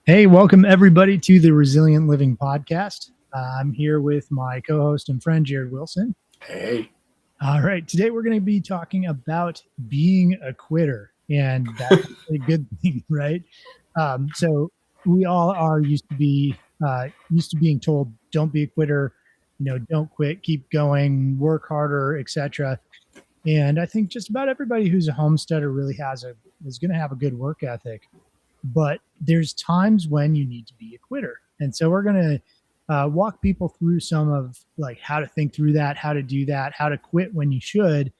Hey, welcome everybody to the Resilient Living Podcast. I'm here with my co-host and friend, Jared Wilson. Hey. All right. Today we're going to be talking about being a quitter, and that's a good thing, right? So we all are used to being told, don't be a quitter, don't quit, keep going, work harder, etc. And I think just about everybody who's a homesteader really is going to have a good work ethic. But there's times when you need to be a quitter. And so we're going to walk people through some of like how to think through that, how to do that, how to quit when you should,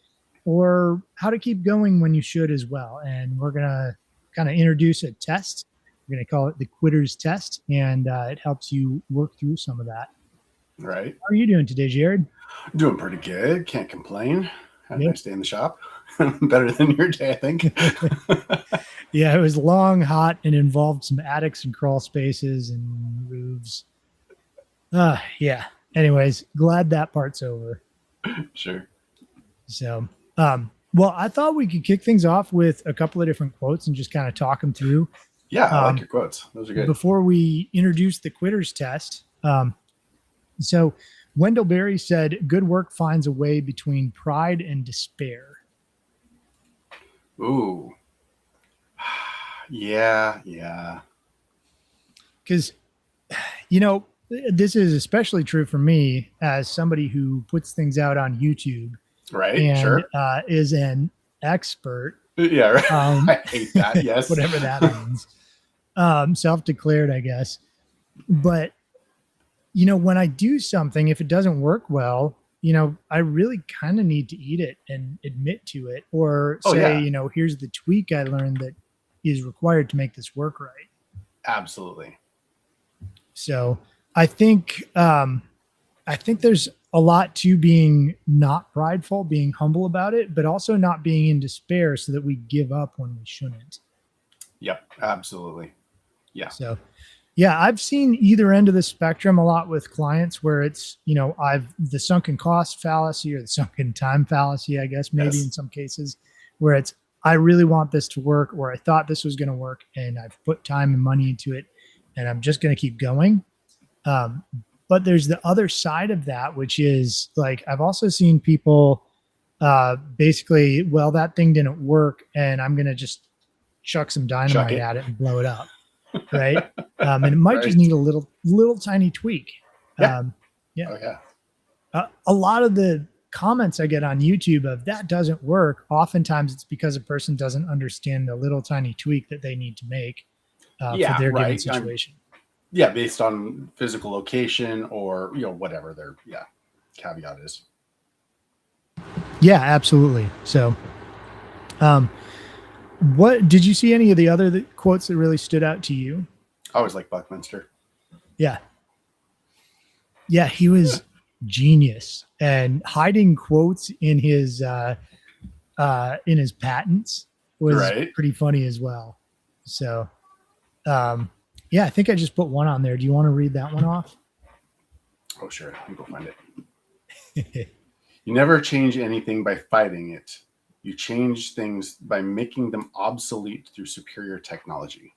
or how to keep going when you should as well. And we're going to kind of introduce a test. We're going to call it the quitter's test, and it helps you work through some of that. Right. How are you doing today, Jared? Doing pretty good. Can't complain. Had a Yep. nice day in the shop. Better than your day, I think. Yeah, it was long, hot, and involved some attics and crawl spaces and roofs. Yeah. Anyways, glad that part's over. Sure. So, well, I thought we could kick things off with a couple of different quotes and just kind of talk them through Yeah, I like your quotes. Those are good. before we introduce the quitter's test. So, Wendell Berry said, "Good work finds a way between pride and despair." Ooh. Yeah. Because, this is especially true for me as somebody who puts things out on YouTube Right. and Sure. is an expert. Yeah. Right. I hate that. Yes. Whatever that means. Self-declared, I guess. But, when I do something, if it doesn't work well, I really kind of need to eat it and admit to it, or say, here's the tweak I learned that is required to make this work right. Absolutely. So I think there's a lot to being not prideful, being humble about it, but also not being in despair so that we give up when we shouldn't. Yep. Absolutely. Yeah. So, yeah, I've seen either end of the spectrum a lot with clients where it's, the sunken cost fallacy or the sunken time fallacy, I guess, maybe in some cases, where it's, I really want this to work, or I thought this was going to work and I've put time and money into it and I'm just going to keep going. But there's the other side of that, which is like, I've also seen people basically, well, that thing didn't work and I'm going to just chuck some dynamite at it and blow it up. Right. And it might just need a little tiny tweak. Yeah. Yeah. Oh, yeah. A lot of the comments I get on YouTube of that doesn't work. Oftentimes it's because a person doesn't understand the little tiny tweak that they need to make for their given situation. Based on physical location or, whatever their caveat is. Yeah, absolutely. So, what did you see any of the other quotes that really stood out to you? I always like Buckminster. Yeah, he was genius, and hiding quotes in his patents was pretty funny as well. So, I think I just put one on there. Do you want to read that one off? Oh, sure. Let me go find it. You never change anything by fighting it. You change things by making them obsolete through superior technology.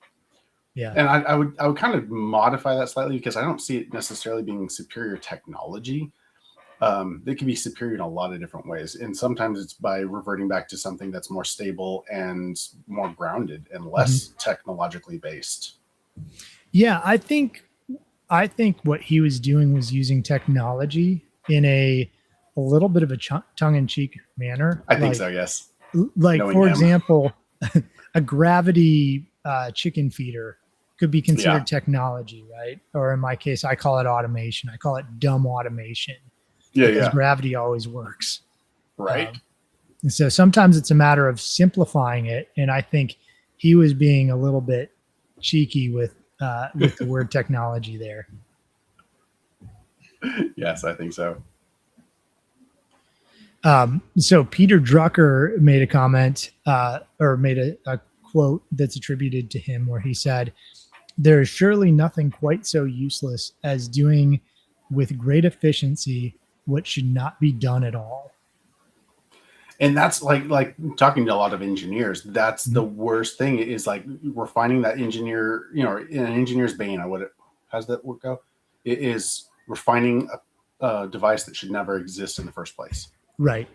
Yeah. And I would kind of modify that slightly because I don't see it necessarily being superior technology. They can be superior in a lot of different ways. And sometimes it's by reverting back to something that's more stable and more grounded and less technologically based. Yeah, I think what he was doing was using technology in a little bit of a tongue-in-cheek manner. I think so, yes. Like, for example, a gravity chicken feeder could be considered technology, right? Or in my case, I call it automation. I call it dumb automation. Because gravity always works. Right. And so sometimes it's a matter of simplifying it. And I think he was being a little bit cheeky with the word technology there. Yes, I think so. So Peter Drucker made a comment or made a quote that's attributed to him where he said, "There is surely nothing quite so useless as doing with great efficiency what should not be done at all." And that's like talking to a lot of engineers, that's the worst thing, is like we're finding that engineer, in an engineer's bane. How's that work go? It is, we're finding a device that should never exist in the first place. Right.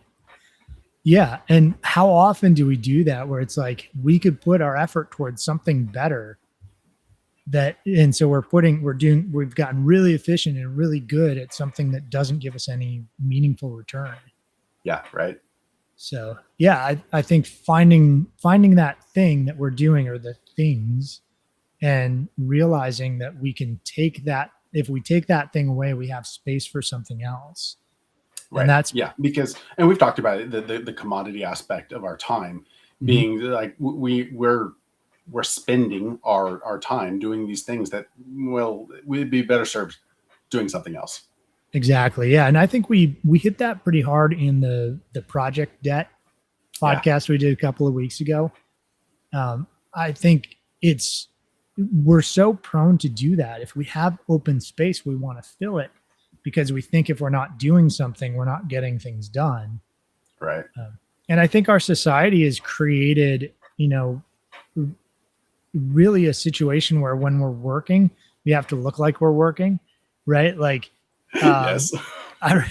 Yeah. And how often do we do that where it's like we could put our effort towards something better and so we've gotten really efficient and really good at something that doesn't give us any meaningful return. Yeah. Right. So yeah, I think finding that thing that we're doing, or the things, and realizing that we can take that, if we take that thing away, we have space for something else. Right. And that's, because we've talked about it, the commodity aspect of our time being like we're spending our time doing these things that, well, we'd be better served doing something else. Exactly. Yeah. And I think we hit that pretty hard in the project debt podcast we did a couple of weeks ago. I think we're so prone to do that. If we have open space, we want to fill it because we think if we're not doing something, we're not getting things done. Right. And I think our society has created, really a situation where when we're working, we have to look like we're working, right? Like, yes. I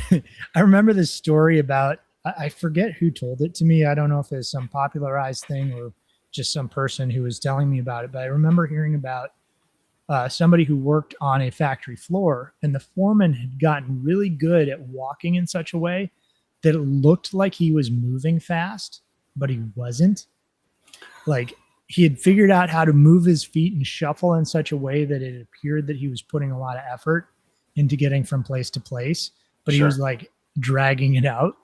remember this story about, I forget who told it to me. I don't know if it's some popularized thing or just some person who was telling me about it, but I remember hearing about somebody who worked on a factory floor, and the foreman had gotten really good at walking in such a way that it looked like he was moving fast, but he wasn't. Like, he had figured out how to move his feet and shuffle in such a way that it appeared that he was putting a lot of effort into getting from place to place, but he was like dragging it out.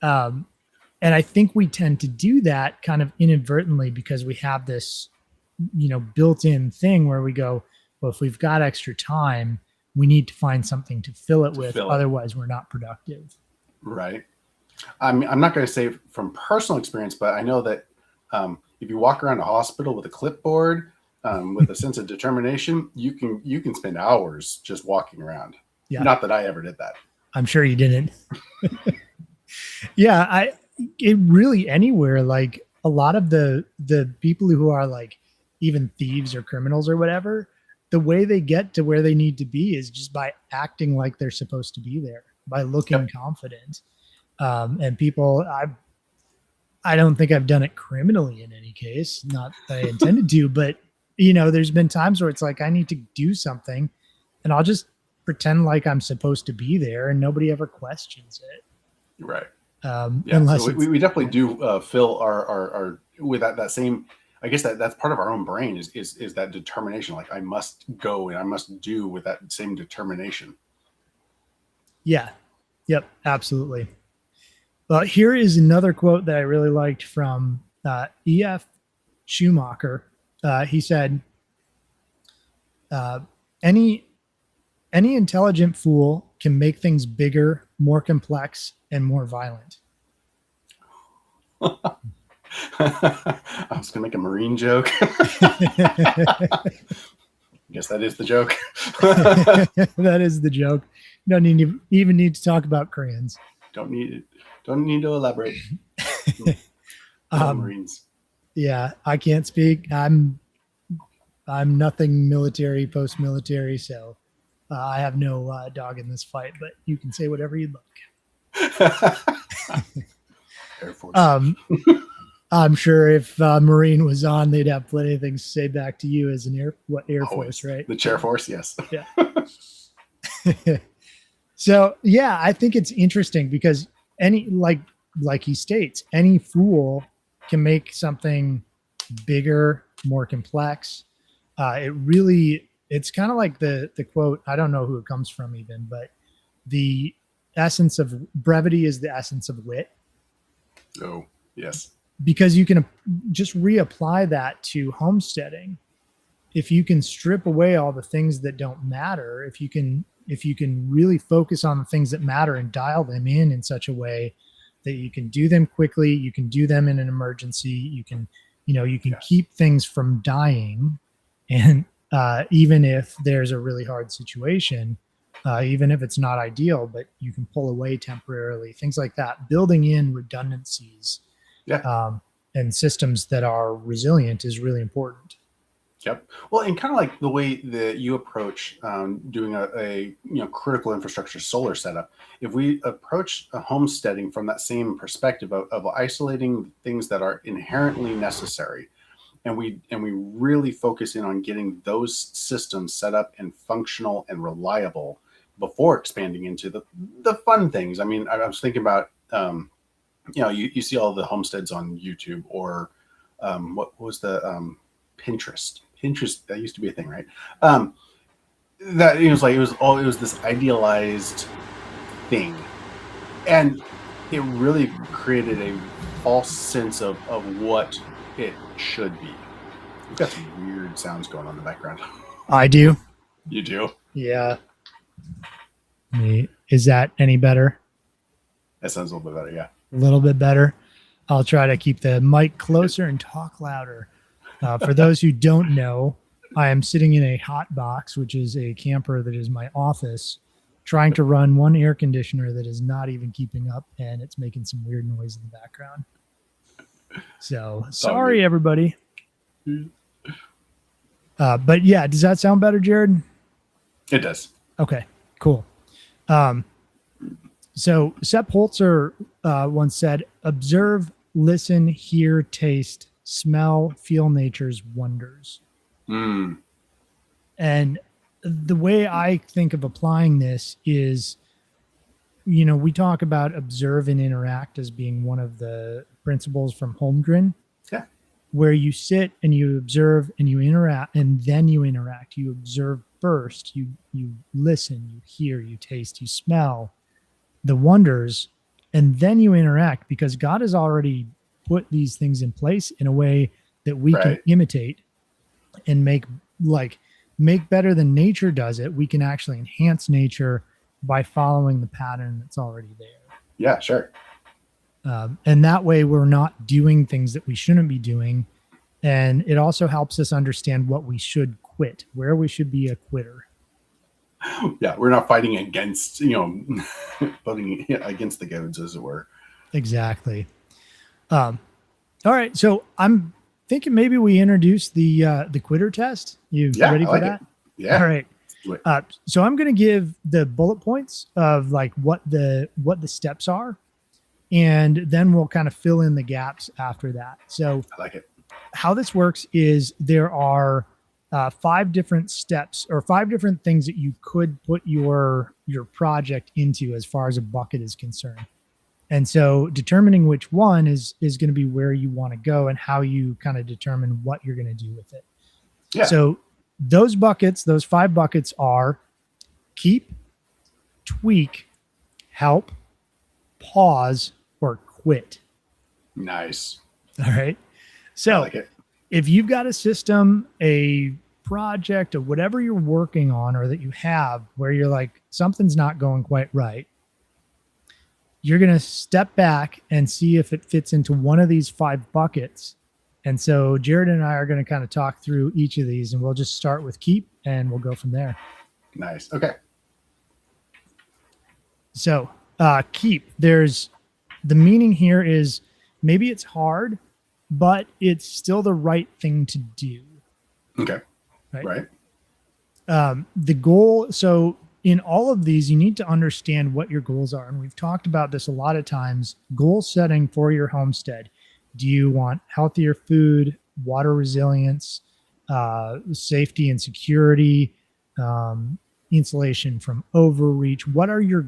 And I think we tend to do that kind of inadvertently because we have this, built-in thing where we go, well, if we've got extra time, we need to find something to fill it with. Otherwise, we're not productive. Right. I'm not going to say from personal experience, but I know that if you walk around a hospital with a clipboard, with a sense of determination, you can spend hours just walking around. Yeah. Not that I ever did that. I'm sure you didn't. Yeah, it really anywhere, like a lot of the people who are like even thieves or criminals or whatever, the way they get to where they need to be is just by acting like they're supposed to be there, by looking confident. And people, I don't think I've done it criminally in any case, not that I intended to, but there's been times where it's like, I need to do something and I'll just pretend like I'm supposed to be there and nobody ever questions it. Right. Unless so we definitely do fill our with that same, I guess that's part of our own brain is that determination. Like I must go and I must do with that same determination. Yeah. Yep. Absolutely. Well, here is another quote that I really liked from E.F. Schumacher. He said, any intelligent fool can make things bigger, more complex, and more violent. I was going to make a Marine joke. I guess that is the joke. That is the joke. You don't even need to talk about crayons. Don't need to elaborate. Marines. Yeah, I can't speak. I'm nothing military, post-military, so I have no dog in this fight. But you can say whatever you'd like. Air Force. I'm sure if Marine was on, they'd have plenty of things to say back to you as an Air Force, right? The Chair Force, yes. Yeah. So yeah, I think it's interesting because like he states, any fool can make something bigger, more complex. It's kind of like the quote, I don't know who it comes from even, but the essence of brevity is the essence of wit. Oh, yes. Because you can just reapply that to homesteading. If you can strip away all the things that don't matter, if you can really focus on the things that matter and dial them in such a way that you can do them quickly, you can do them in an emergency, you can keep things from dying. And even if there's a really hard situation, even if it's not ideal, but you can pull away temporarily, things like that. Building in redundancies and systems that are resilient is really important. Yep. Well, and kind of like the way that you approach doing a critical infrastructure solar setup, if we approach homesteading from that same perspective of isolating things that are inherently necessary, and we really focus in on getting those systems set up and functional and reliable before expanding into the fun things. I mean, I was thinking about you see all the homesteads on YouTube, or what was the Pinterest. That used to be a thing, right? That it was this idealized thing, and it really created a false sense of what it should be. We've got some weird sounds going on in the background. I do. You do? Yeah. Is that any better? That sounds a little bit better, yeah. A little bit better. I'll try to keep the mic closer and talk louder. For those who don't know, I am sitting in a hot box, which is a camper that is my office, trying to run one air conditioner that is not even keeping up, and it's making some weird noise in the background. So sorry, everybody. But yeah, does that sound better, Jared? It does. Okay, cool. So Sepp Holzer once said, observe, listen, hear, taste, smell, feel nature's wonders. And the way I think of applying this is, we talk about observe and interact as being one of the principles from Holmgren, where you sit and you observe and you interact, and then you interact. You observe first, you listen, you hear, you taste, you smell the wonders, and then you interact, because God has already put these things in place in a way that we can imitate and make better than nature does it. We can actually enhance nature by following the pattern that's already there. Yeah, sure. And that way we're not doing things that we shouldn't be doing. And it also helps us understand what we should quit, where we should be a quitter. Yeah, we're not fighting against, voting against the goads, as it were. Exactly. All right. So I'm thinking maybe we introduce the quitter test. You ready for that? Yeah. All right. So I'm going to give the bullet points of what the steps are, and then we'll kind of fill in the gaps after that. So I like it. How this works is there are 5 different steps, or 5 different things that you could put your project into as far as a bucket is concerned. And so determining which one is going to be where you want to go, and how you kind of determine what you're going to do with it. Yeah. So those 5 buckets are keep, tweak, help, pause, or quit. Nice. All right. So I like it. If you've got a system, a project, or whatever you're working on, or that you have where you're like, something's not going quite right, you're going to step back and see if it fits into one of these 5 buckets. And so Jared and I are going to kind of talk through each of these, and we'll just start with keep, and we'll go from there. Nice. Okay. So keep, there's the meaning here is maybe it's hard, but it's still the right thing to do. Okay. Right. The goal. So in all of these, you need to understand what your goals are. And we've talked about this a lot of times. Goal setting for your homestead. Do you want healthier food, water resilience, safety and security, insulation from overreach? What are your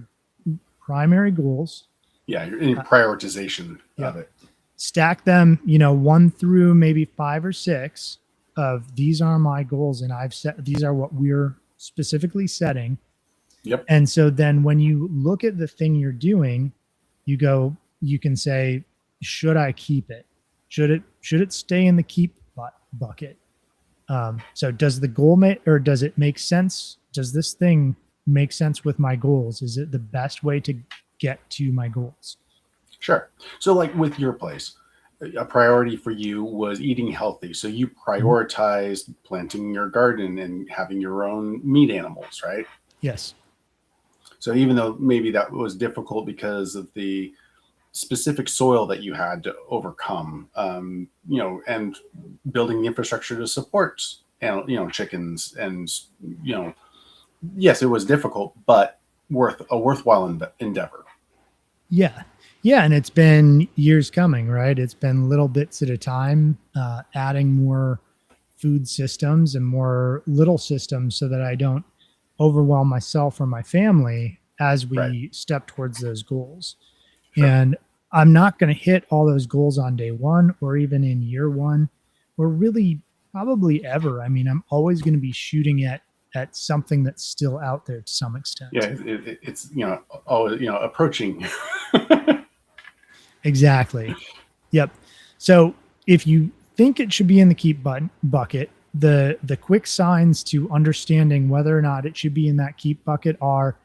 primary goals? Yeah, your prioritization of it. Stack them, 1 through maybe 5 or 6 of these are my goals, and I've set, these are what we're specifically setting. Yep. And so then when you look at the thing you're doing, you can say, should I keep it? Should it stay in the keep bucket? So does the goal or does it make sense? Does this thing make sense with my goals? Is it the best way to get to my goals? Sure. So like with your place, a priority for you was eating healthy. So you prioritized planting your garden and having your own meat animals, right? Yes. So even though maybe that was difficult because of the specific soil that you had to overcome, and building the infrastructure to support, chickens, and, yes, it was difficult, but worthwhile endeavor. Yeah. Yeah. And it's been years coming, right? It's been little bits at a time, adding more food systems and more little systems so that I don't overwhelm myself or my family as we Right. step towards those goals. Sure. And I'm not going to hit all those goals on day one or even in year one or really probably ever. I mean, I'm always going to be shooting at something that's still out there to some extent. Yeah, it's approaching. Exactly. Yep. So if you think it should be in the keep bucket, the quick signs to understanding whether or not it should be in that keep bucket are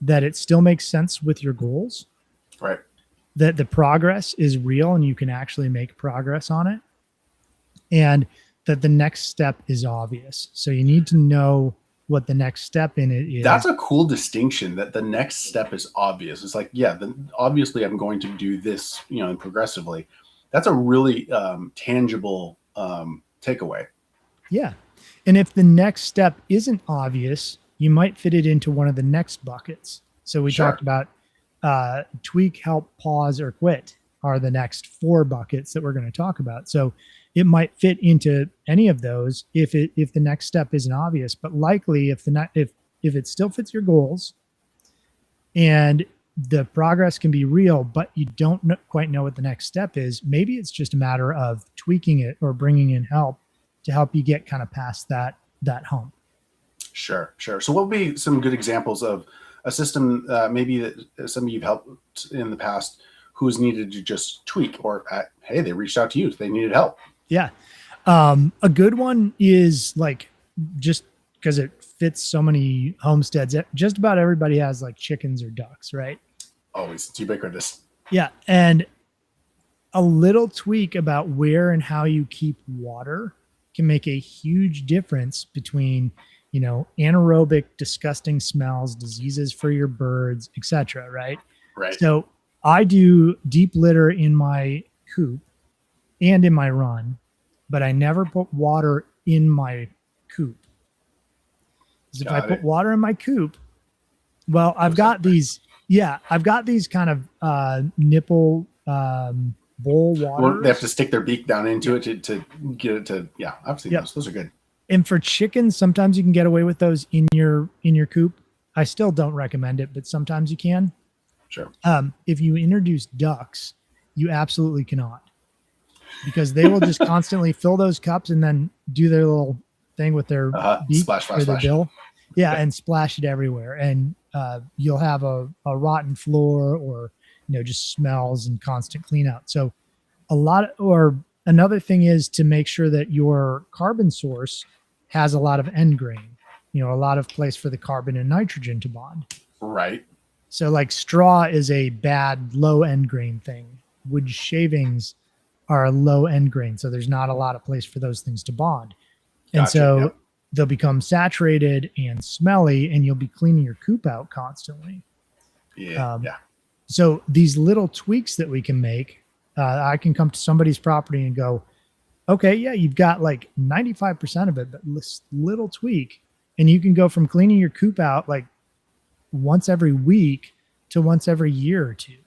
that it still makes sense with your goals, Right. that the progress is real and you can actually make progress on it, and that the next step is obvious. So you need to know what the next step in it is. That's a cool distinction, that the next step is obvious. It's like, yeah, obviously I'm going to do this, and progressively. That's a really tangible takeaway. Yeah. And if the next step isn't obvious, you might fit it into one of the next buckets. So we Sure. talked about tweak, help, pause, or quit are the next 4 buckets that we're going to talk about. So it might fit into any of those if the next step isn't obvious, but likely if it still fits your goals and the progress can be real, but you don't quite know what the next step is, maybe it's just a matter of tweaking it or bringing in help to help you get kind of past that hump. Sure. So what would be some good examples of a system maybe that some of you've helped in the past who's needed to just tweak, or hey, they reached out to you, they needed help? Yeah. A good one is like, just because it fits so many homesteads, just about everybody has like chickens or ducks, right? Always. It's ubiquitous. Yeah. And a little tweak about where and how you keep water can make a huge difference between, anaerobic, disgusting smells, diseases for your birds, etc. Right. Right. So I do deep litter in my coop and in my run, but I never put water in my coop. Because if I put water in my coop, well, I've got these kind of nipple bowl water. Well, they have to stick their beak down into it to get it to, I've seen those. Those are good. And for chickens, sometimes you can get away with those in your coop. I still don't recommend it, but sometimes you can. Sure. If you introduce ducks, you absolutely cannot, because they will just constantly fill those cups and then do their little thing with their beak or their bill. Yeah, and splash it everywhere. And you'll have a rotten floor, or just smells and constant clean out. So another thing is to make sure that your carbon source has a lot of end grain, a lot of place for the carbon and nitrogen to bond. Right. So like straw is a bad low end grain thing. Wood shavings are a low end grain. So there's not a lot of place for those things to bond. And so they'll become saturated and smelly, and you'll be cleaning your coop out constantly. Yeah. So these little tweaks that we can make, I can come to somebody's property and go, okay, yeah, you've got like 95% of it, but this little tweak, and you can go from cleaning your coop out like once every week to once every year or two.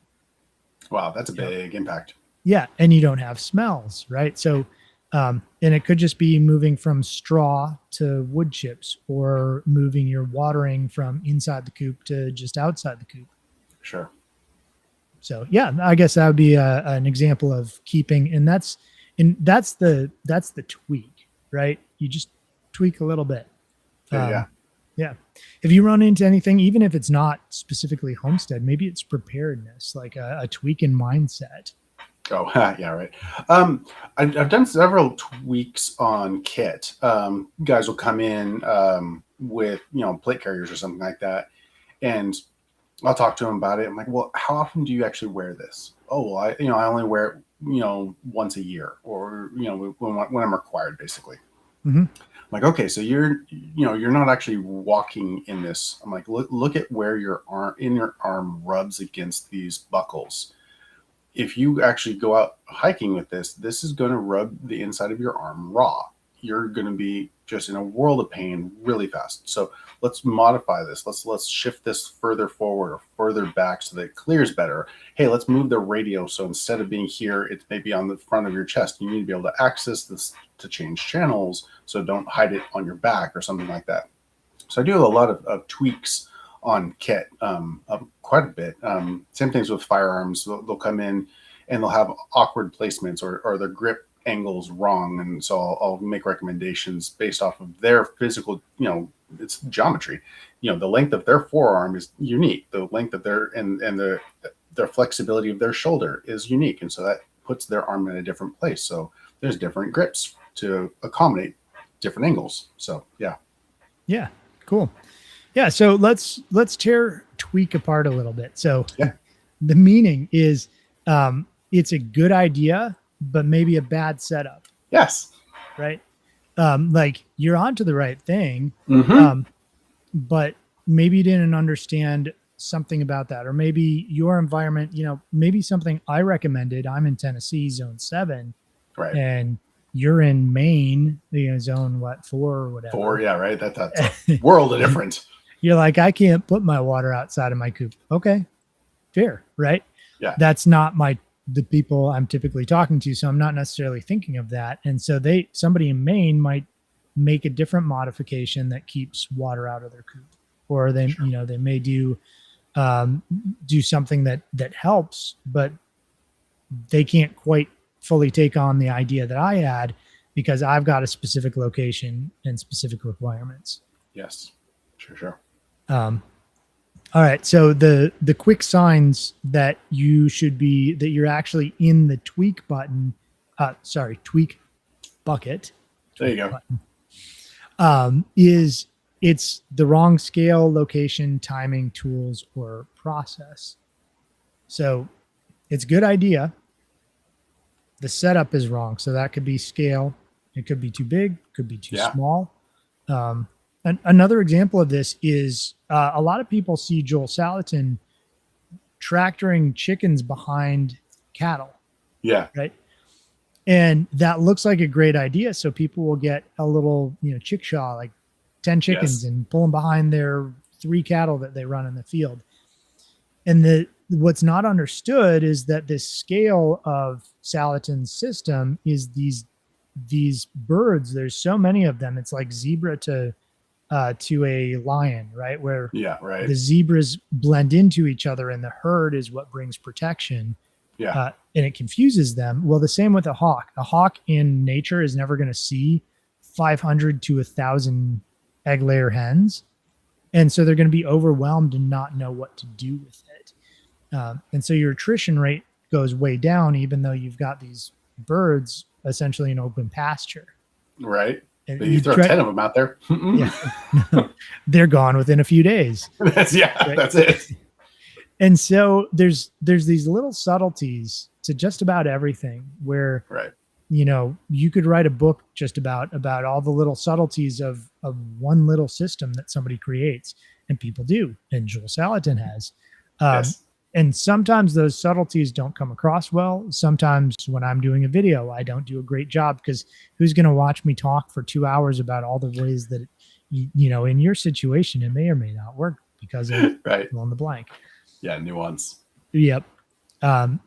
Wow, that's a big impact. Yeah, and you don't have smells, right? So, and it could just be moving from straw to wood chips, or moving your watering from inside the coop to just outside the coop. Sure. So yeah, I guess that would be an example of keeping, and that's the tweak, right? You just tweak a little bit. Yeah. If you run into anything, even if it's not specifically homestead, maybe it's preparedness, like a tweak in mindset. Oh, yeah, right. I've done several tweaks on kit. Guys will come in with, plate carriers or something like that, and I'll talk to them about it. I'm like, well, how often do you actually wear this? Oh, well, I only wear it, once a year, or when I'm required, basically. Mhm. Like, okay, so you're not actually walking in this. I'm like, look at where your arm rubs against these buckles. If you actually go out hiking with this is going to rub the inside of your arm raw. You're going to be just in a world of pain really fast. So let's modify this. Let's shift this further forward or further back so that it clears better. Hey, let's move the radio. So instead of being here, it's maybe on the front of your chest. You need to be able to access this to change channels. So don't hide it on your back or something like that. So I do a lot of tweaks on kit, quite a bit. Same things with firearms. They'll come in and they'll have awkward placements or the grip angles wrong. And so I'll make recommendations based off of their physical, it's geometry. The length of their forearm is unique. The length of their flexibility of their shoulder is unique. And so that puts their arm in a different place. So there's different grips to accommodate different angles. So yeah. Yeah. Cool. Yeah. So let's tear tweak apart a little bit. So yeah. The meaning is it's a good idea, but maybe a bad setup. Yes. Right. Like you're onto the right thing, but maybe you didn't understand something about that, or maybe your environment, maybe something I recommended. I'm in Tennessee, zone 7, right, and you're in Maine, zone 4 or whatever. 4, yeah, right. That's a world of difference. You're like, I can't put my water outside of my coop. Okay, fair, right? Yeah, that's not the people I'm typically talking to, so I'm not necessarily thinking of that. And so somebody in Maine might make a different modification that keeps water out of their coop, or they sure. They may do something that helps, but they can't quite fully take on the idea that I had because I've got a specific location and specific requirements. Yes, sure. All right. So the quick signs that you're actually in the tweak button, tweak bucket. There you go. Button, is it's the wrong scale, location, timing, tools, or process. So it's a good idea. The setup is wrong. So that could be scale. It could be too big, could be too small. And another example of this is a lot of people see Joel Salatin tractoring chickens behind cattle. Yeah. Right. And that looks like a great idea. So people will get a little, chickshaw, like 10 chickens and pull them behind their 3 cattle that they run in the field. And what's not understood is that this scale of Salatin's system is these birds. There's so many of them. It's like zebra to a lion, right? Where the zebras blend into each other and the herd is what brings protection. Yeah. And it confuses them. Well, the same with a hawk. A hawk in nature is never going to see 500 to 1,000 egg layer hens. And so they're going to be overwhelmed and not know what to do with it. And so your attrition rate goes way down, even though you've got these birds essentially in open pasture. Right. But you throw 10 of them out there. Yeah. They're gone within a few days. That's it. And so there's these little subtleties to just about everything where, you could write a book just about all the little subtleties of one little system that somebody creates, and people do. And Joel Salatin has. And sometimes those subtleties don't come across well. Sometimes when I'm doing a video, I don't do a great job because who's going to watch me talk for 2 hours about all the ways that, in your situation, it may or may not work because of fill in the blank. Yeah, nuance. Yep.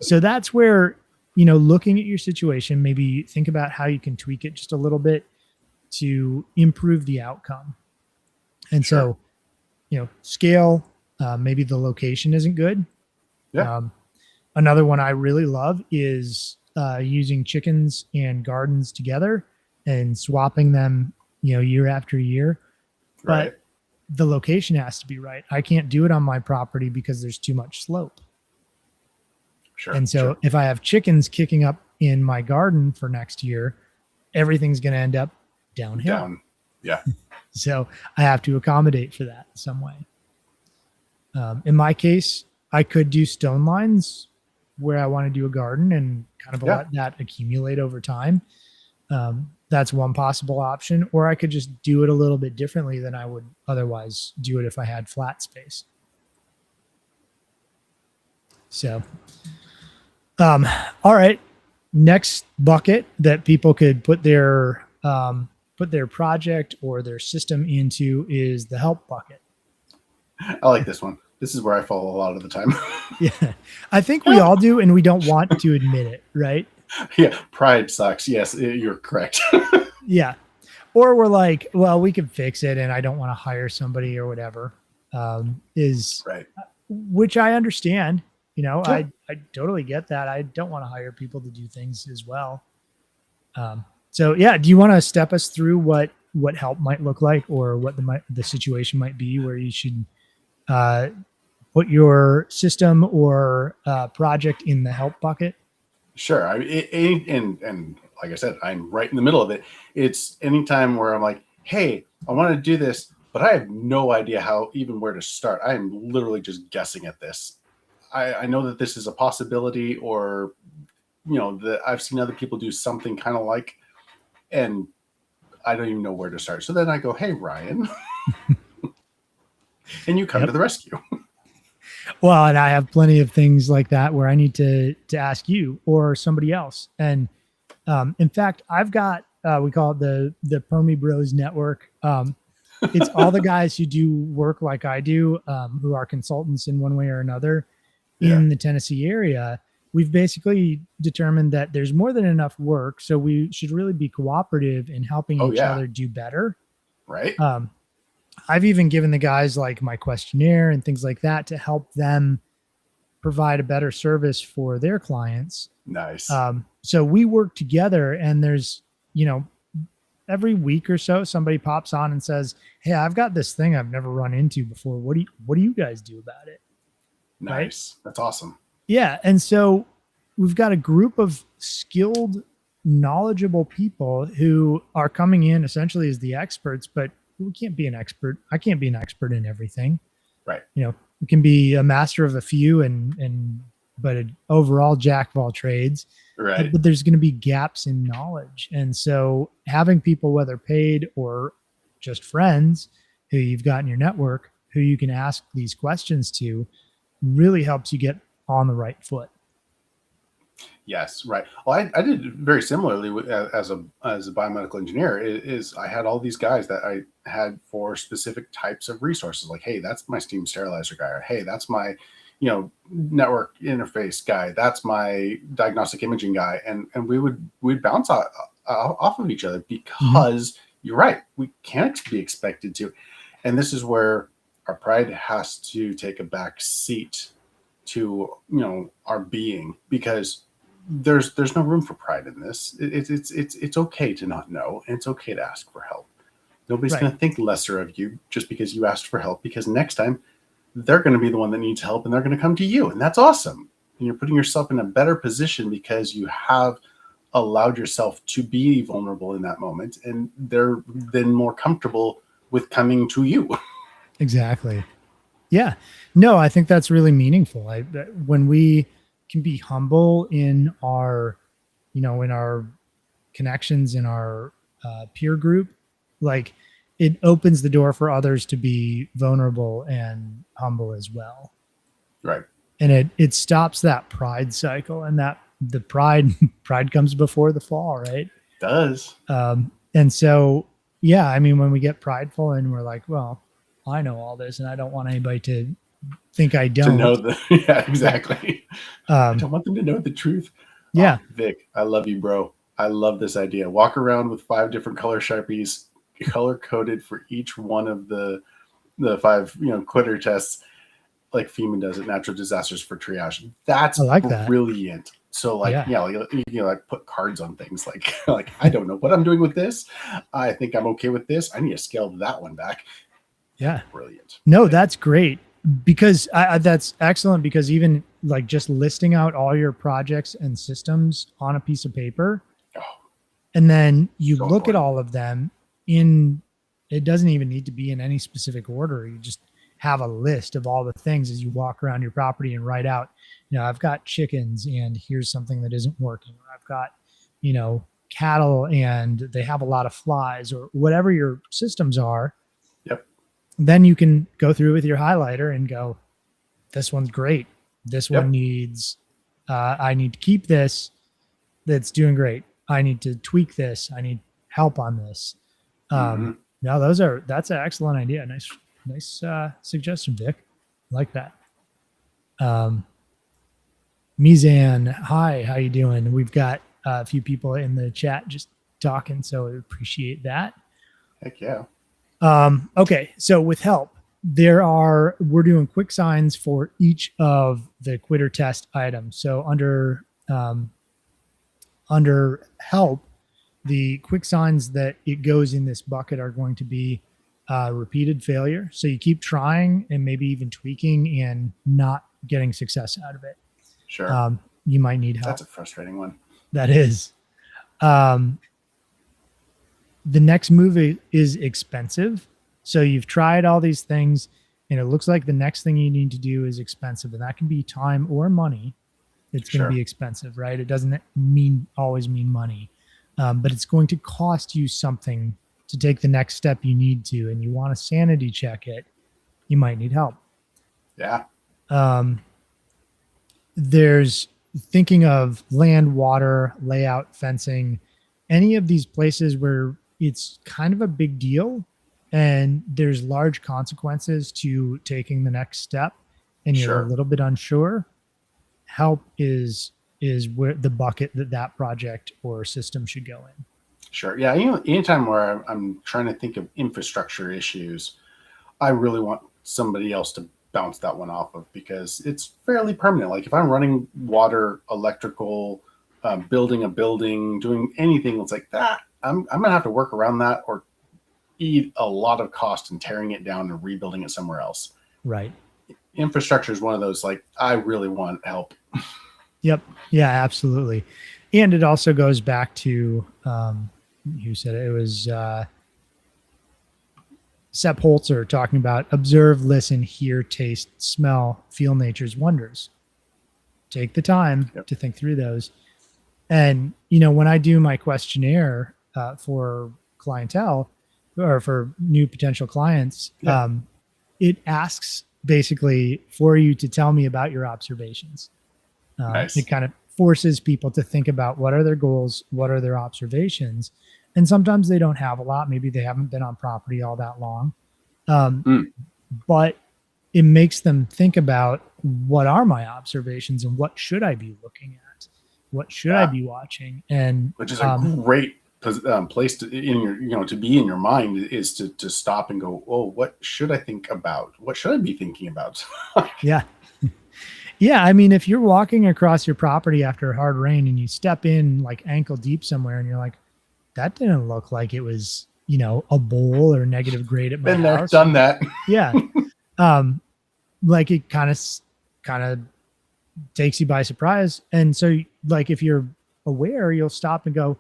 So that's where, looking at your situation, maybe think about how you can tweak it just a little bit to improve the outcome. And so, scale, maybe the location isn't good. Yeah. Another one I really love is using chickens and gardens together and swapping them, year after year. Right. But the location has to be right. I can't do it on my property because there's too much slope. Sure. And so if I have chickens kicking up in my garden for next year, everything's going to end up downhill. Yeah. So I have to accommodate for that in some way. In my case, I could do stone lines where I want to do a garden and kind of let that accumulate over time. that's one possible option, or I could just do it a little bit differently than I would otherwise do it if I had flat space. So, all right. Next bucket that people could put their project or their system into is the help bucket. I like this one. This is where I fall a lot of the time. Yeah, I think we all do, and we don't want to admit it, right? Yeah, pride sucks. Yes, you're correct. Yeah. Or we're like, well, we can fix it and I don't want to hire somebody or whatever. Right. Which I understand. Yeah. I totally get that. I don't want to hire people to do things as well. So yeah, do you want to step us through what help might look like, or what the situation might be where you should put your system or project in the help bucket? Sure. And like I said, I'm right in the middle of it. It's anytime where I'm like, hey, I want to do this, but I have no idea where to start. I am literally just guessing at this. I know that this is a possibility, or, that I've seen other people do something kind of like, and I don't even know where to start. So then I go, hey, Ryan, and you come to the rescue. Well, and I have plenty of things like that where I need to ask you or somebody else. And in fact, I've got we call it the Permi Bros Network. It's all the guys who do work like I do, who are consultants in one way or another in the Tennessee area. We've basically determined that there's more than enough work, so we should really be cooperative in helping each other do better. Right. I've even given the guys like my questionnaire and things like that to help them provide a better service for their clients. Nice. So we work together, and there's, every week or so, somebody pops on and says, hey, I've got this thing I've never run into before. What do you guys do about it? Nice. Right? That's awesome. Yeah. And so we've got a group of skilled, knowledgeable people who are coming in essentially as the experts, but we can't be an expert. I can't be an expert in everything. Right. We can be a master of a few but an overall jack of all trades. Right. But there's going to be gaps in knowledge. And so having people, whether paid or just friends who you've got in your network, who you can ask these questions to, really helps you get on the right foot. Yes, right. Well, I did very similarly as a biomedical engineer. Is I had all these guys that I had for specific types of resources. Like, hey, that's my steam sterilizer guy, or hey, that's my network interface guy. That's my diagnostic imaging guy, and we'd bounce off of each other because you're right. We can't be expected to, and this is where our pride has to take a back seat to our being, because there's no room for pride in this. It's okay to not know, and it's okay to ask for help. Nobody's going to think lesser of you just because you asked for help, because next time they're going to be the one that needs help, and they're going to come to you, and that's awesome. And you're putting yourself in a better position because you have allowed yourself to be vulnerable in that moment, and they're then more comfortable with coming to you. Exactly. Yeah. No, I think that's really meaningful. When we can be humble in our, in our connections, in our peer group, like, it opens the door for others to be vulnerable and humble as well. Right. And it stops that pride cycle, and that the pride comes before the fall, right? It does. And so, yeah, I mean, when we get prideful and we're like, well, I know all this and I don't want anybody to think I don't. To know yeah, exactly. I don't want them to know the truth. Yeah. Oh, Vic, I love you, bro. I love this idea. Walk around with 5 different color Sharpies, color coded for each one of the 5, quitter tests, like FEMA does at Natural Disasters for Triage. That's brilliant. That. So you put cards on things like I don't know what I'm doing with this. I think I'm okay with this. I need to scale that one back. Yeah. Brilliant. No, that's great, because that's excellent, because even like just listing out all your projects and systems on a piece of paper, and then you look at all of them it doesn't even need to be in any specific order. You just have a list of all the things as you walk around your property and write out, I've got chickens and here's something that isn't working. Or I've got, cattle and they have a lot of flies or whatever your systems are, Yep. then you can go through with your highlighter and go, this one's great. This Yep. one needs, I need to keep this. That's doing great. I need to tweak this. I need help on this. No, that's an excellent idea. Nice suggestion, Vic. I like that. Mizan, hi, how you doing? We've got a few people in the chat just talking, so I appreciate that. Heck yeah. Okay, so with help, we're doing quick signs for each of the quitter test items. So under help, the quick signs that it goes in this bucket are going to be repeated failure. So you keep trying and maybe even tweaking and not getting success out of it. Sure. You might need help. That's a frustrating one. That is. The next move is expensive. So you've tried all these things and it looks like the next thing you need to do is expensive, and that can be time or money. It's going to be expensive, right? It doesn't always mean money, but it's going to cost you something to take the next step you need to, and you want to sanity check it. You might need help. Yeah. There's thinking of land, water, layout, fencing, any of these places where it's kind of a big deal and there's large consequences to taking the next step and you're a little bit unsure. Help is where the bucket that project or system should go in. Sure. Yeah. Anytime where I'm trying to think of infrastructure issues, I really want somebody else to bounce that one off of, because it's fairly permanent. Like if I'm running water, electrical, building a building, doing anything that's like that, I'm going to have to work around that or eat a lot of cost in tearing it down and rebuilding it somewhere else. Right. Infrastructure is one of those, like, I really want help. Yep. Yeah, absolutely. And it also goes back to, who said it? It was Sepp Holzer talking about observe, listen, hear, taste, smell, feel nature's wonders. Take the time to think through those. And, when I do my questionnaire for clientele or for new potential clients, it asks basically for you to tell me about your observations. Nice. It kind of forces people to think about what are their goals, what are their observations. And sometimes they don't have a lot. Maybe they haven't been on property all that long. But it makes them think about what are my observations and what should I be looking at? What should I be watching? And which is a great place to to be in your mind, is to stop and go, oh, what should I think about? What should I be thinking about? Yeah. Yeah. I mean, if you're walking across your property after a hard rain and you step in like ankle deep somewhere and you're like, that didn't look like it was, a bowl or negative grade at my Been house. there, done that. Yeah. Like it kind of takes you by surprise. And so like, if you're aware, you'll stop and go,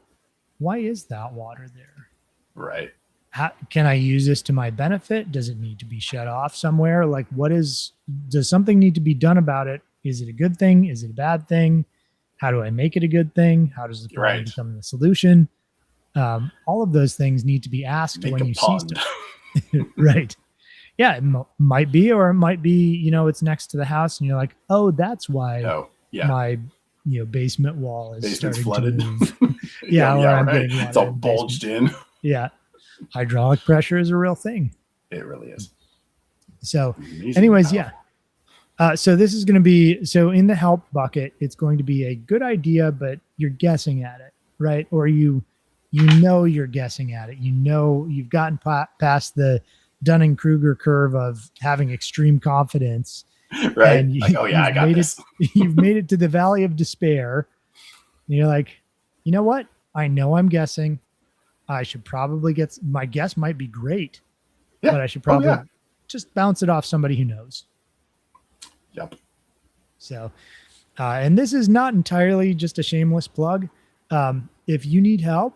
why is that water there? Right. How can I use this to my benefit? Does it need to be shut off somewhere? Like does something need to be done about it? Is it a good thing? Is it a bad thing? How do I make it a good thing? How does the problem become the solution? All of those things need to be asked when you see stuff. Right. Yeah. It might be, or it might be, it's next to the house and you're like, oh, that's why my, basement wall is starting flooded. to move. I'm getting water it's all bulged in. Yeah. Hydraulic pressure is a real thing. It really is. So anyways, so this is going to be, in the help bucket, it's going to be a good idea, but you're guessing at it, right? Or you're guessing at it. You've gotten past the Dunning-Kruger curve of having extreme confidence. Right. And I got this. You've made it to the valley of despair. And you're like, you know what? I know I'm guessing. I should probably my guess might be great, but I should probably just bounce it off somebody who knows. Yep. So, and this is not entirely just a shameless plug. If you need help,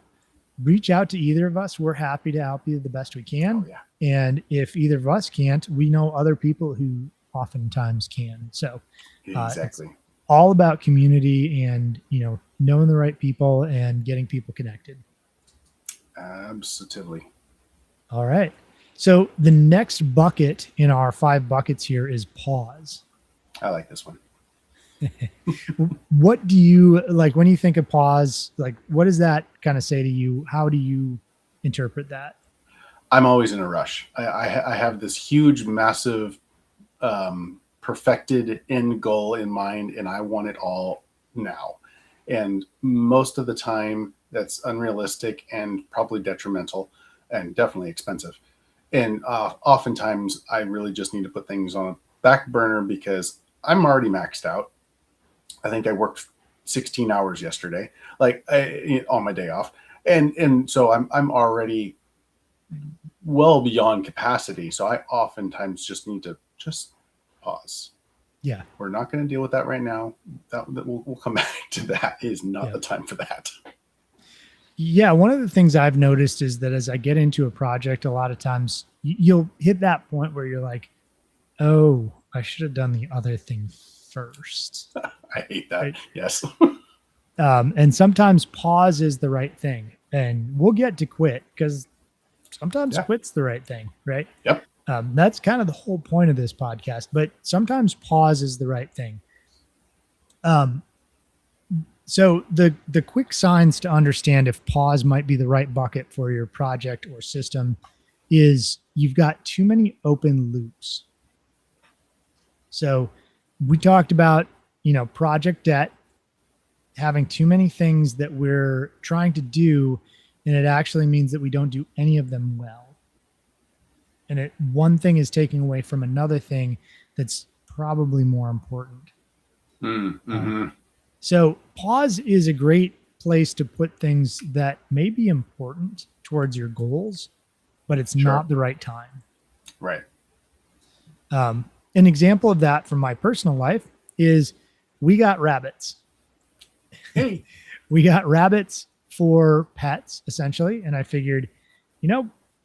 reach out to either of us. We're happy to help you the best we can. Oh, yeah. And if either of us can't, we know other people who oftentimes can. So exactly. all about community and, knowing the right people and getting people connected. Absolutely. All right. So the next bucket in our 5 buckets here is pause. I like this one. What do you like when you think of pause? Like, what does that kind of say to you? How do you interpret that? I'm always in a rush. I have this huge, massive, perfected end goal in mind, and I want it all now. And most of the time, that's unrealistic and probably detrimental and definitely expensive. And oftentimes, I really just need to put things on a back burner because I'm already maxed out. I think I worked 16 hours yesterday, on my day off, and so I'm already well beyond capacity. So I oftentimes just need to just pause. Yeah, We're not going to deal with that right now. That we'll come back to that. Is not the time for that. Yeah, one of the things I've noticed is that as I get into a project, a lot of times you'll hit that point where you're like, oh, I should have done the other thing first. I hate that. Right? Yes. And sometimes pause is the right thing. And we'll get to quit because sometimes quit's the right thing, right? Yep. That's kind of the whole point of this podcast. But sometimes pause is the right thing. So the quick signs to understand if pause might be the right bucket for your project or system is you've got too many open loops. So we talked about, project debt, having too many things that we're trying to do, and it actually means that we don't do any of them well. And one thing is taking away from another thing that's probably more important. Mm-hmm. So pause is a great place to put things that may be important towards your goals, but it's not the right time. Right. An example of that from my personal life is we got rabbits. Hey. We got rabbits for pets, essentially. And I figured,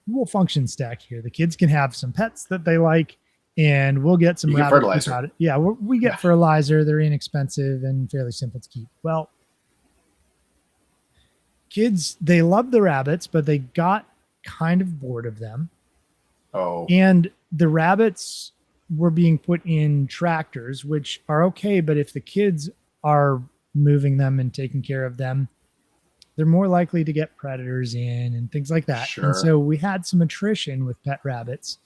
we'll function stack here. The kids can have some pets that they like, and we'll get some fertilizer. Out of it. Yeah, we get fertilizer. They're inexpensive and fairly simple to keep. Well, kids, they love the rabbits, but they got kind of bored of them. Oh. And the rabbits were being put in tractors, which are okay, but if the kids are moving them and taking care of them, they're more likely to get predators in and things like that. Sure. And so we had some attrition with pet rabbits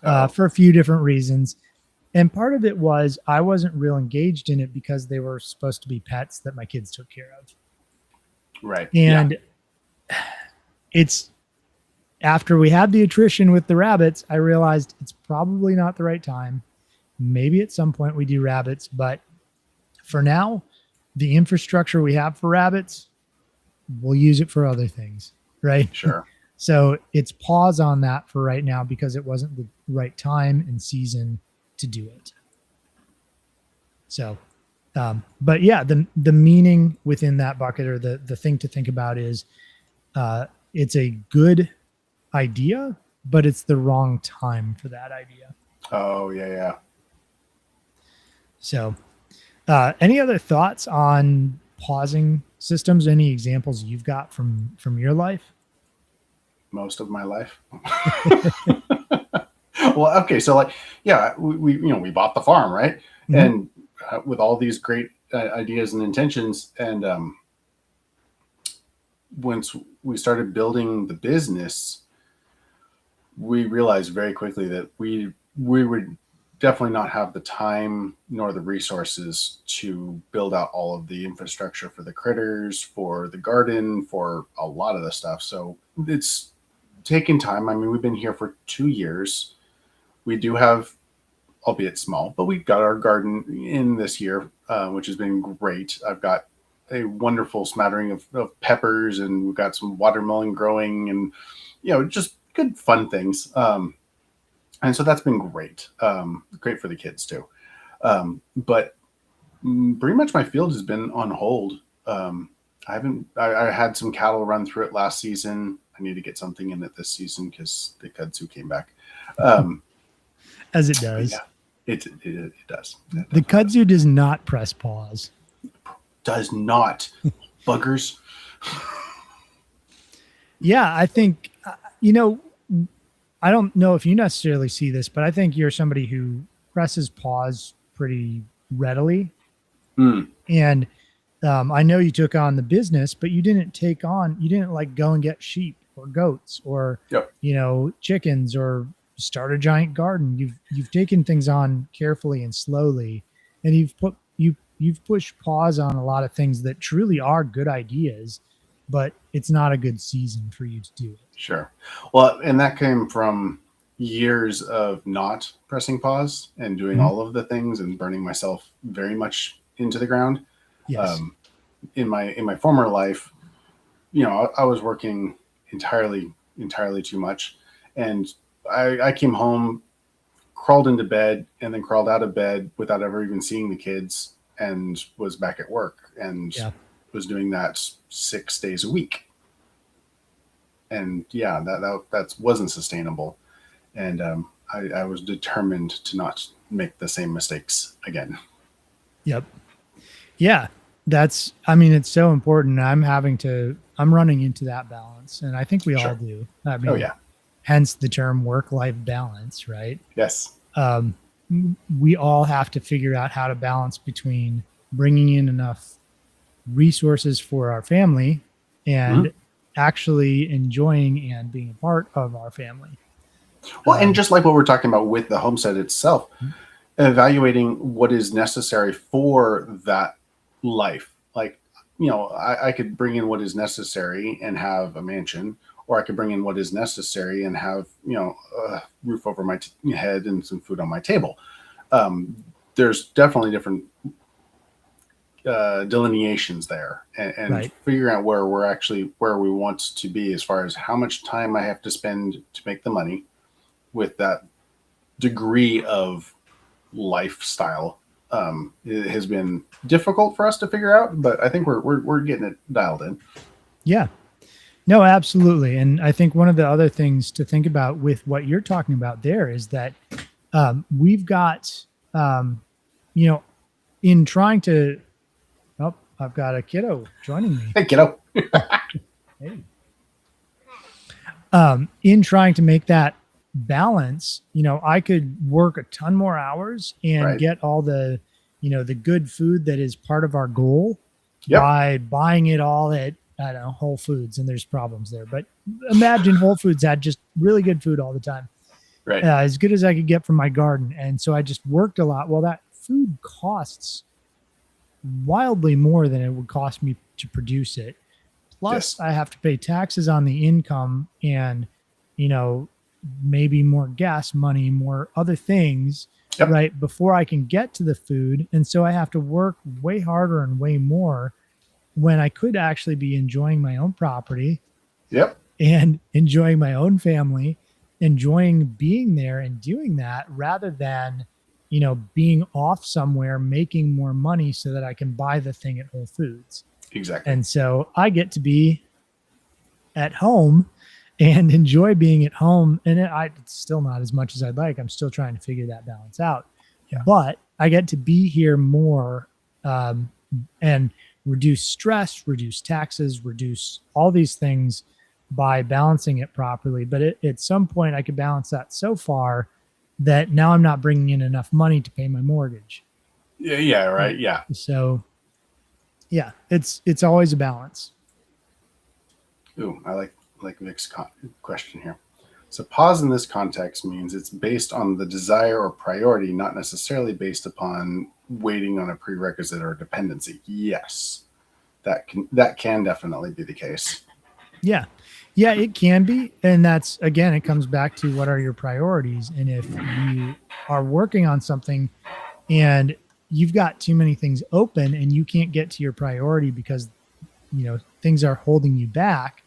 for a few different reasons. And part of it was I wasn't real engaged in it because they were supposed to be pets that my kids took care of. Right. And it's after we had the attrition with the rabbits, I realized it's probably not the right time. Maybe at some point we do rabbits, but for now, the infrastructure we have for rabbits, we'll use it for other things, right? Sure. So it's pause on that for right now because it wasn't the right time and season to do it. So, but yeah, the meaning within that bucket or the thing to think about is it's a good idea, but it's the wrong time for that idea. Oh, yeah. So any other thoughts on pausing systems? Any examples you've got from your life? Most of my life. Well, okay. So we bought the farm, right? Mm-hmm. And with all these great ideas and intentions. And once we started building the business, we realized very quickly that we would definitely not have the time nor the resources to build out all of the infrastructure for the critters, for the garden, for a lot of the stuff. So it's taken time. I mean, we've been here for 2 years. We do have, albeit small, but we've got our garden in this year, which has been great. I've got a wonderful smattering of peppers, and we've got some watermelon growing, and just good fun things. And so that's been great. Great for the kids too. But pretty much my field has been on hold. I had some cattle run through it last season. I need to get something in it this season because the kudzu came back. As it does. It does. The kudzu does not press pause. Does not. Buggers. Yeah, I think, you know, I don't know if you necessarily see this, but I think you're somebody who presses pause pretty readily. And I know you took on the business, but you didn't like go and get sheep or goats or, you know, chickens or start a giant garden. You've taken things on carefully and slowly, and you've pushed pause on a lot of things that truly are good ideas, but it's not a good season for you to do it. Sure. Well, and that came from years of not pressing pause and doing all of the things and burning myself very much into the ground. Yes. In my former life, you know, I was working entirely too much, and I came home, crawled into bed, and then crawled out of bed without ever even seeing the kids, and was back at work and was doing that 6 days a week. And yeah, that wasn't sustainable. And I was determined to not make the same mistakes again. Yep. Yeah. It's so important. I'm running into that balance, and I think we all do. I mean, hence the term work-life balance, right? Yes. We all have to figure out how to balance between bringing in enough resources for our family and actually enjoying and being a part of our family. Well, and just like what we're talking about with the homestead itself, evaluating what is necessary for that life. Like, you know, I could bring in what is necessary and have a mansion, or I could bring in what is necessary and have, you know, a roof over my head and some food on my table. There's definitely different delineations there, and figuring out where we want to be as far as how much time I have to spend to make the money with that degree of lifestyle. It has been difficult for us to figure out, but I think we're getting it dialed in. Yeah. No, absolutely. And I think one of the other things to think about with what you're talking about there is that we've got, you know, in trying to, I've got a kiddo joining me. Hey, kiddo. Hey. In trying to make that balance, you know, I could work a ton more hours and get all the, you know, the good food that is part of our goal by buying it all at, I don't know, Whole Foods, and there's problems there. But imagine Whole Foods had just really good food all the time, as good as I could get from my garden. And so I just worked a lot. Well, that food costs wildly more than it would cost me to produce it. Plus, I have to pay taxes on the income and, you know, maybe more gas money, more other things, right, before I can get to the food. And so I have to work way harder and way more when I could actually be enjoying my own property and enjoying my own family, enjoying being there and doing that, rather than, you know, being off somewhere making more money so that I can buy the thing at Whole Foods. Exactly. And so I get to be at home and enjoy being at home. And it's still not as much as I'd like. I'm still trying to figure that balance out. But I get to be here more and reduce stress, reduce taxes, reduce all these things by balancing it properly. But at some point I could balance that so far that now I'm not bringing in enough money to pay my mortgage. Yeah. Right. Yeah. So yeah, it's always a balance. Ooh, I like Vic's question here. So pause in this context means it's based on the desire or priority, not necessarily based upon waiting on a prerequisite or dependency. Yes, that can definitely be the case. Yeah, it can be. And that's, again, it comes back to what are your priorities. And if you are working on something and you've got too many things open and you can't get to your priority because, you know, things are holding you back.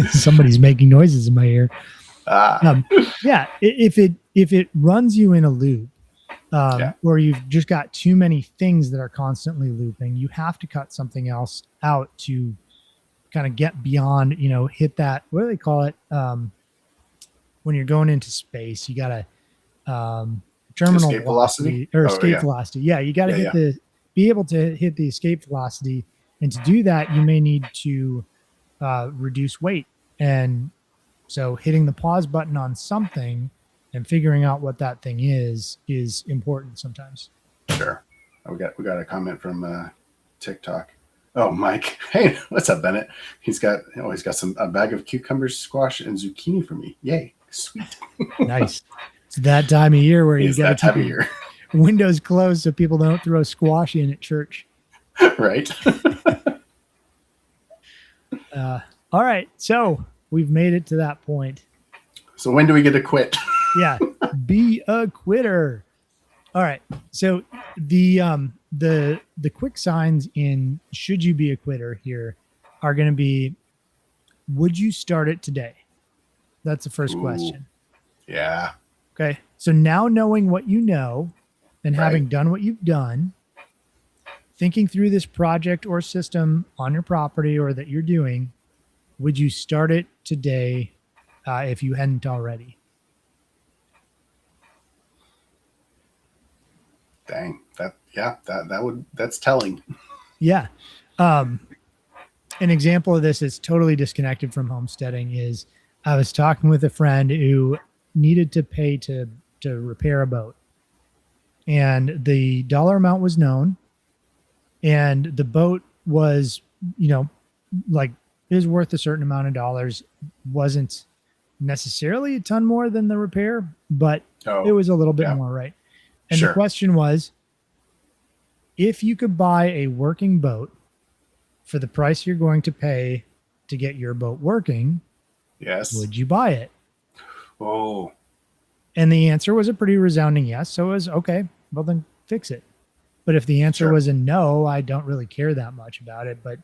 Somebody's making noises in my ear. If it runs you in a loop, or you've just got too many things that are constantly looping, you have to cut something else out to kind of get beyond, hit that, what do they call it? When you're going into space, you got to terminal Escape velocity or oh escape yeah velocity. Yeah, you got to be able to hit the escape velocity, and to do that, you may need to reduce weight. And so, hitting the pause button on something and figuring out what that thing is important sometimes. Sure. We got a comment from TikTok. Oh, Mike. Hey, what's up, Bennett? He's got a bag of cucumbers, squash, and zucchini for me. Yay. Sweet. Nice. It's that time of year where you got to keep your windows closed so people don't throw squash in at church. Right. All right. So we've made it to that point. So when do we get to quit? Yeah. Be a quitter. All right. So the quick signs in should you be a quitter here are going to be, would you start it today? That's the first question. Yeah. Okay. So now knowing what you know and having done what you've done, thinking through this project or system on your property or that you're doing, would you start it today if you hadn't already? Dang. That's telling. Yeah. An example of this is totally disconnected from homesteading is I was talking with a friend who needed to pay to repair a boat, and the dollar amount was known, and the boat was, like is worth a certain amount of dollars. Wasn't necessarily a ton more than the repair, but it was a little bit more, right? And the question was, if you could buy a working boat for the price you're going to pay to get your boat working, yes, would you buy it? Oh. And the answer was a pretty resounding yes. So it was, okay, well then fix it. But if the answer was a no, I don't really care that much about it, but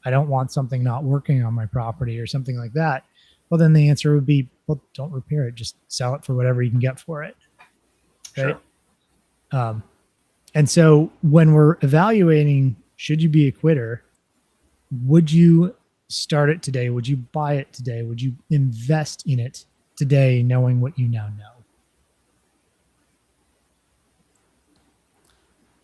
I don't want something not working on my property or something like that. Well, then the answer would be, well, don't repair it. Just sell it for whatever you can get for it. Right. Sure. And so when we're evaluating, should you be a quitter? Would you start it today? Would you buy it today? Would you invest in it today, knowing what you now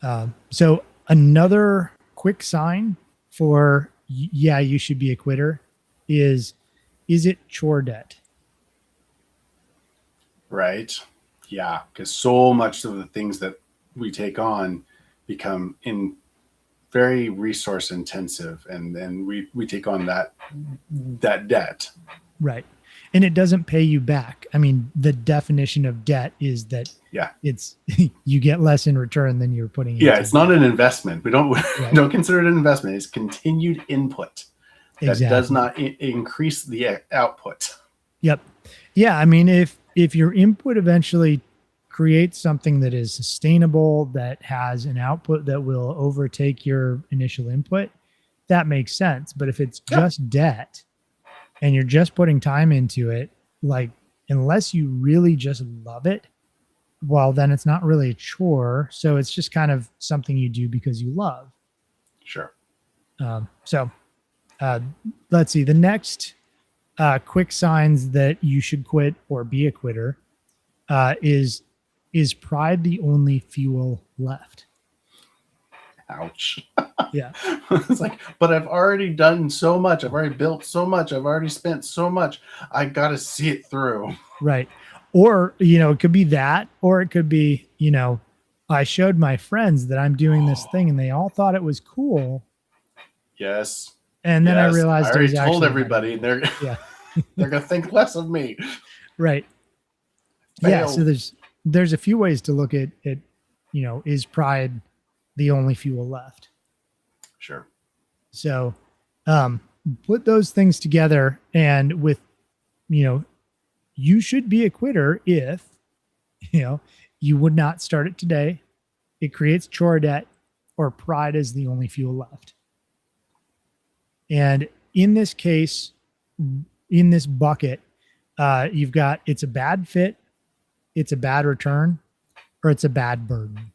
know? So another quick sign for, yeah, you should be a quitter is it chore debt? Right. Yeah. Because so much of the things that we take on become very resource intensive, and then we take on that debt. Right. And it doesn't pay you back. I mean, the definition of debt is that it's you get less in return than you're putting in. Yeah, it's not an investment. We don't consider it an investment. It's continued input that does not increase the output. Yep. Yeah. I mean, if your input eventually creates something that is sustainable, that has an output that will overtake your initial input, that makes sense. But if it's just debt and you're just putting time into it, like, unless you really just love it, well, then it's not really a chore. So it's just kind of something you do because you love. Sure. Let's see. The next quick signs that you should quit or be a quitter is pride the only fuel left? Ouch. Yeah. It's like, but I've already done so much. I've already built so much. I've already spent so much. I got to see it through. Right. Or, it could be that, or it could be, I showed my friends that I'm doing this thing and they all thought it was cool. Yes. And then I realized I already told everybody, and they're they're going to think less of me. Right. Yeah. So there's a few ways to look at is pride the only fuel left? Sure. So put those things together, and with, you should be a quitter if, you would not start it today. It creates chore debt, or pride is the only fuel left. And in this case, in this bucket, you've got, it's a bad fit, it's a bad return, or it's a bad burden.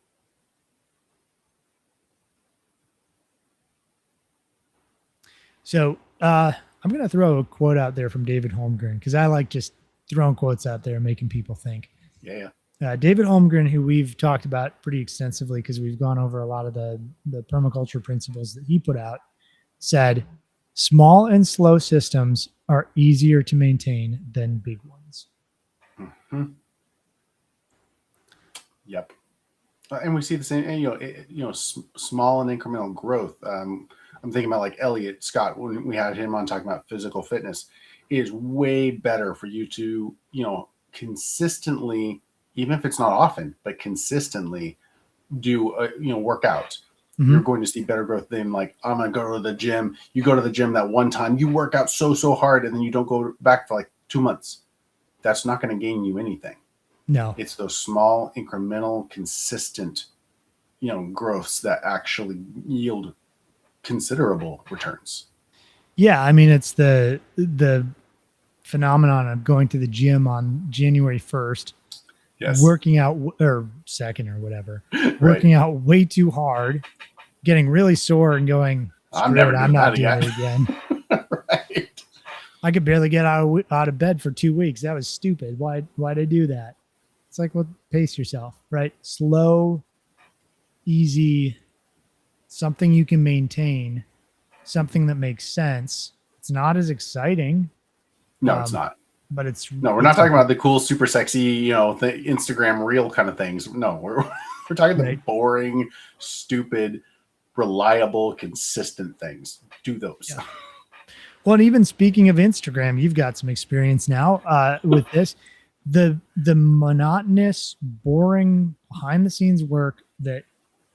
So I'm going to throw a quote out there from David Holmgren because I like just throwing quotes out there and making people think. Yeah. David Holmgren, who we've talked about pretty extensively because we've gone over a lot of the permaculture principles that he put out, said, small and slow systems are easier to maintain than big ones. Mm-hmm. Yep. And we see the same, small and incremental growth. I'm thinking about like Elliot Scott, when we had him on talking about physical fitness. It is way better for you to, consistently, even if it's not often, but consistently do, workout. Mm-hmm. You're going to see better growth than like, I'm going to go to the gym. You go to the gym that one time, you work out so hard, and then you don't go back for like 2 months. That's not going to gain you anything. No, it's those small, incremental, consistent, growths that actually yield considerable returns. Yeah, I mean, it's the phenomenon of going to the gym on January 1st, yes, working out or 2nd or whatever, right, working out way too hard, getting really sore, and going, I'm not doing it again. Right. I could barely get out of bed for 2 weeks. That was stupid. Why'd I do that? It's like, well, pace yourself, right? Slow, easy, something you can maintain, something that makes sense. It's not as exciting. No, it's not. But it's we're not talking about the cool, super sexy, Instagram reel kind of things. No, we're talking the boring, stupid, reliable, consistent things. Do those. Yeah. Well, and even speaking of Instagram, you've got some experience now with this. The monotonous, boring, behind the scenes work that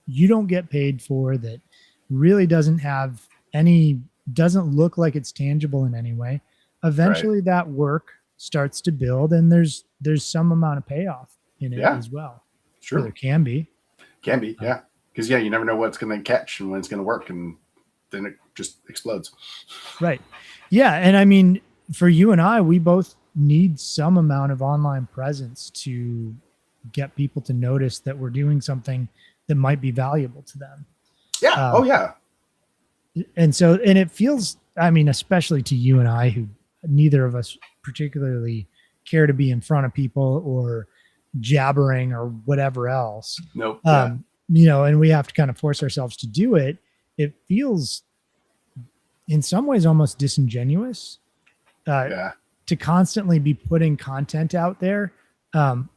you don't get paid for, that really doesn't look like it's tangible in any way. Eventually that work starts to build, and there's some amount of payoff in it as well. Sure. Or there can be. Yeah. Because you never know what's going to catch and when it's going to work, and then it just explodes. Right. Yeah. And I mean, for you and I, we both need some amount of online presence to get people to notice that we're doing something that might be valuable to them. Yeah. Yeah. And it feels, I mean, especially to you and I, who neither of us particularly care to be in front of people or jabbering or whatever else. Nope. And we have to kind of force ourselves to do it. It feels in some ways almost disingenuous. To constantly be putting content out there.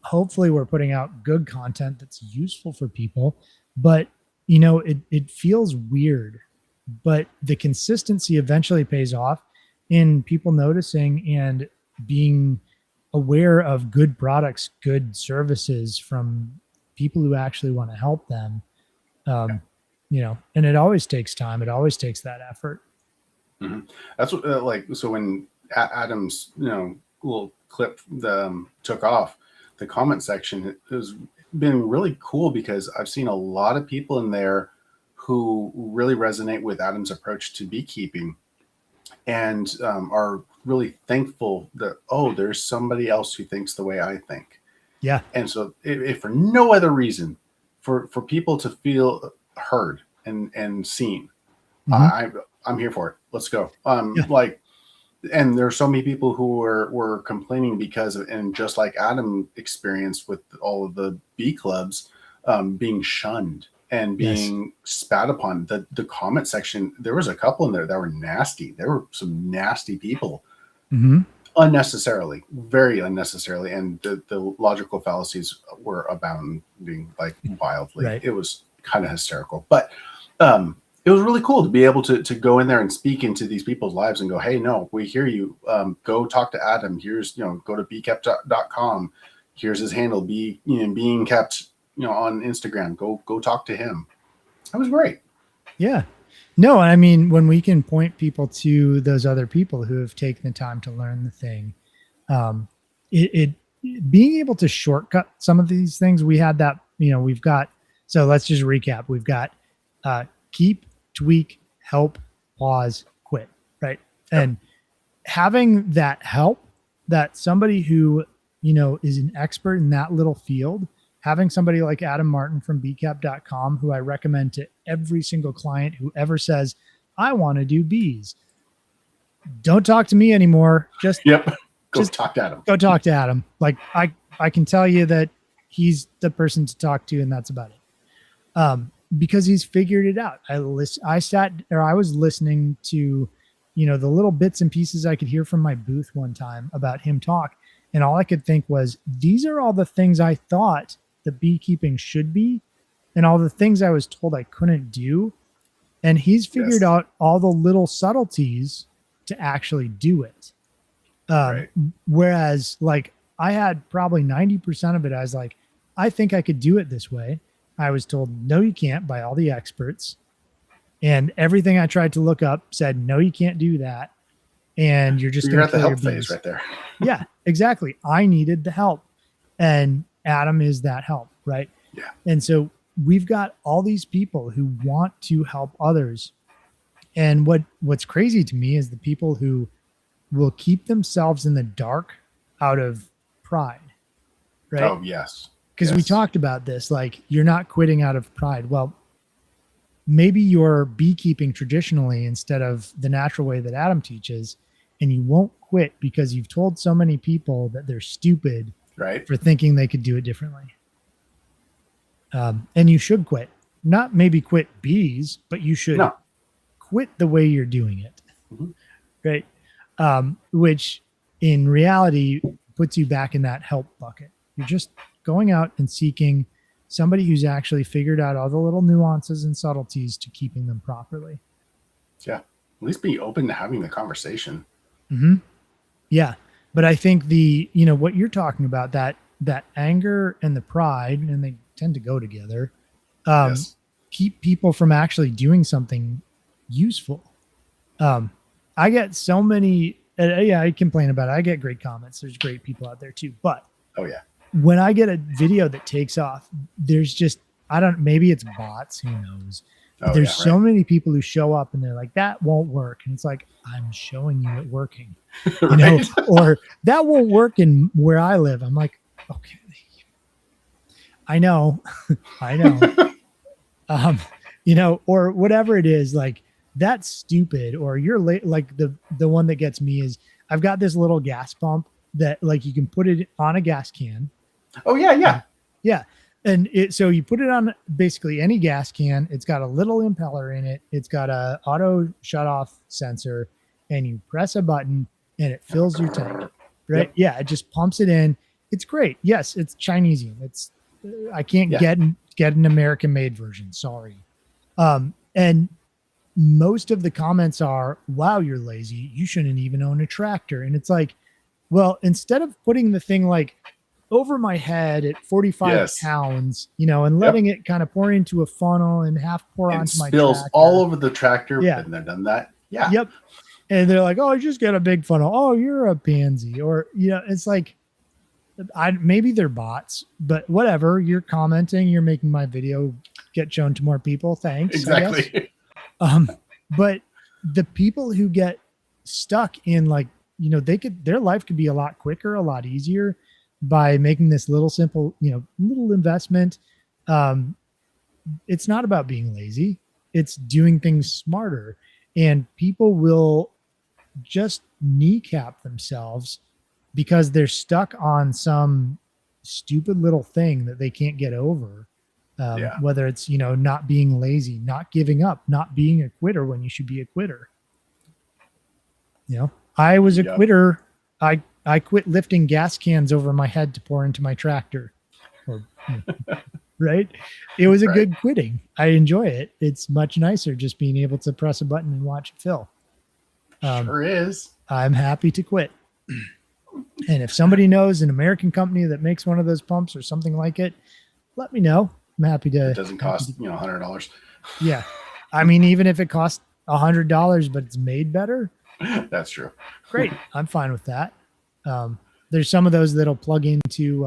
Hopefully we're putting out good content that's useful for people, but it feels weird, but the consistency eventually pays off in people noticing and being aware of good products, good services from people who actually want to help them. And it always takes time. It always takes that effort. Mm-hmm. That's what, so when Adam's little clip took off, the comment section has been really cool, because I've seen a lot of people in there who really resonate with Adam's approach to beekeeping, and are really thankful that, there's somebody else who thinks the way I think. Yeah. And so if for no other reason, for people to feel heard and seen, mm-hmm. I'm here for it. Let's go. And there's so many people who were complaining because of, and just like Adam experienced with all of the bee clubs, being shunned and being spat upon. The comment section, there was a couple in there that were nasty. There were some nasty people, mm-hmm. unnecessarily, very unnecessarily, and the logical fallacies were abounding like wildly. Right. It was kind of hysterical, but it was really cool to be able to go in there and speak into these people's lives and go, hey, no, we hear you. Go talk to Adam. Here's, go to beekept.com. Here's his handle, being kept, on Instagram. Go talk to him. That was great. Yeah. No, I mean, when we can point people to those other people who have taken the time to learn the thing, being able to shortcut some of these things, we had that, we've got, so let's just recap. We've got keep, tweak, help, pause, quit, right? Yep. And having that help, that somebody who, is an expert in that little field, having somebody like Adam Martin from beekept.com, who I recommend to every single client who ever says, I want to do bees. don't talk to me anymore. Just Go talk to Adam. Go talk to Adam. Like I can tell you that he's the person to talk to, and that's about it. Because he's figured it out. I was listening to, the little bits and pieces I could hear from my booth one time about him talk. And all I could think was, these are all the things I thought the beekeeping should be, and all the things I was told I couldn't do. And he's figured out all the little subtleties to actually do it. Right. Whereas like I had probably 90% of it. I was like, I think I could do it this way. I was told, no, you can't, by all the experts. And everything I tried to look up said, no, you can't do that. And you're just You're at the help phase right there. Yeah, exactly. I needed the help. And Adam is that help, right? Yeah. And so we've got all these people who want to help others. And what's crazy to me is the people who will keep themselves in the dark out of pride, right? Oh, yes. Because we talked about this, like you're not quitting out of pride. Well, maybe you're beekeeping traditionally instead of the natural way that Adam teaches, and you won't quit because you've told so many people that they're stupid for thinking they could do it differently. And you should quit. Not maybe quit bees, but you should quit the way you're doing it. Mm-hmm. Right? Which in reality puts you back in that help bucket. You're just going out and seeking somebody who's actually figured out all the little nuances and subtleties to keeping them properly. Yeah. At least be open to having the conversation. Mm-hmm. Yeah. But I think what you're talking about, that anger and the pride, and they tend to go together, keep people from actually doing something useful. I get so many, I complain about it. I get great comments. There's great people out there too. But when I get a video that takes off, there's just, maybe it's bots, who knows? There's so many people who show up and they're like, that won't work. And it's like, I'm showing you it working, or that won't work in where I live. I'm like, okay, I know, or whatever it is, like that's stupid. Or you're late. Like the one that gets me is I've got this little gas pump that like you can put it on a gas can. Oh yeah. Yeah. And so you put it on basically any gas can. It's got a little impeller in it. It's got a auto shut off sensor, and you press a button and it fills your tank, right? Yep. Yeah. It just pumps it in. It's great. Yes. It's Chinesium. I can't get an American made version. Sorry. And most of the comments are, wow, you're lazy. You shouldn't even own a tractor. And it's like, well, instead of putting the thing like over my head at 45 pounds, and letting it kind of pour into a funnel and half pour onto my tractor. Spills all over the tractor. Yeah. Been there, done that. Yeah. Yep. And they're like, oh, I just got a big funnel. Oh, you're a pansy. Or, it's like, maybe they're bots, but whatever. You're commenting, you're making my video get shown to more people. Thanks. Exactly. But the people who get stuck in like, their life could be a lot quicker, a lot easier by making this little simple, little investment. It's not about being lazy. It's doing things smarter, and people will just kneecap themselves because they're stuck on some stupid little thing that they can't get over. Whether it's, not being lazy, not giving up, not being a quitter when you should be a quitter. I was a quitter. I quit lifting gas cans over my head to pour into my tractor. Right? It was a good quitting. I enjoy it. It's much nicer just being able to press a button and watch it fill. Sure is. I'm happy to quit. And if somebody knows an American company that makes one of those pumps or something like it, let me know. I'm happy to. It doesn't cost, $100. Yeah. I mean, even if it costs $100, but it's made better. That's true. Great. I'm fine with that. There's some of those that'll plug into,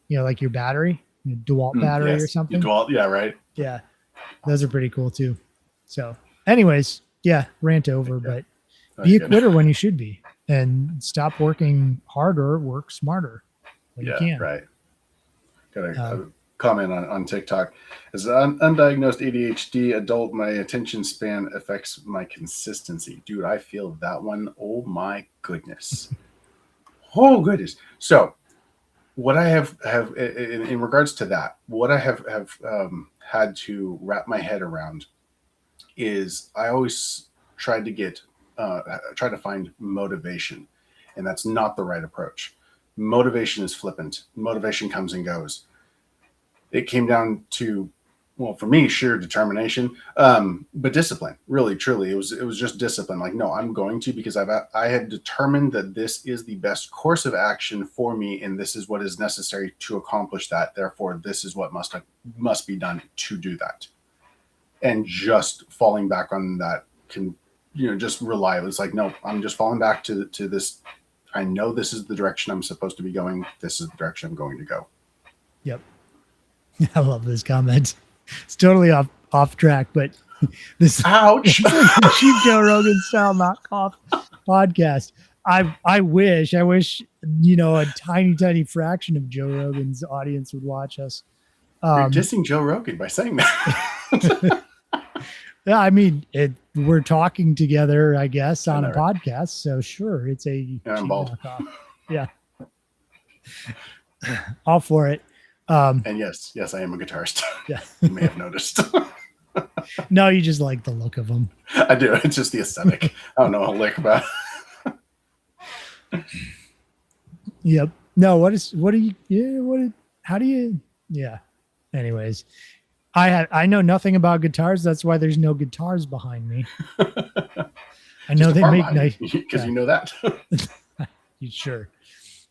like your battery, DeWalt battery or something. DeWalt, yeah, right. Yeah. Those are pretty cool too. So anyways, rant over, but be a quitter when you should be, and stop working harder, work smarter when you can. Right. comment on TikTok. As an undiagnosed ADHD adult, my attention span affects my consistency. Dude, I feel that one. Oh my goodness. Oh goodness. So what I have in regards to that, what I have had to wrap my head around is I always tried to try to find motivation, and that's not the right approach. Motivation is flippant. Motivation comes and goes. It came down to, well, for me, sheer determination, but discipline. Really, truly, it was just discipline. Like, no, I'm going to, because I had determined that this is the best course of action for me, and this is what is necessary to accomplish that. Therefore, this is what must be done to do that. And just falling back on that can, just rely. It's like, no, I'm just falling back to this. I know this is the direction I'm supposed to be going. This is the direction I'm going to go. Yep. I love this comment. It's totally off track, but this ouch, like a cheap Joe Rogan style knockoff podcast. I wish a tiny fraction of Joe Rogan's audience would watch us. You're dissing Joe Rogan by saying that. Yeah, I mean, we're talking together, I guess, on a podcast. So sure, it's a cheap knockoff. Yeah, all for it. And yes, I am a guitarist. Yeah, you may have noticed. No, you just like the look of them. I do. It's just the aesthetic. I don't know a lick about it. Yep. No. Yeah. Anyways, I know nothing about guitars. That's why there's no guitars behind me. I know they make nice, because you know that. You sure?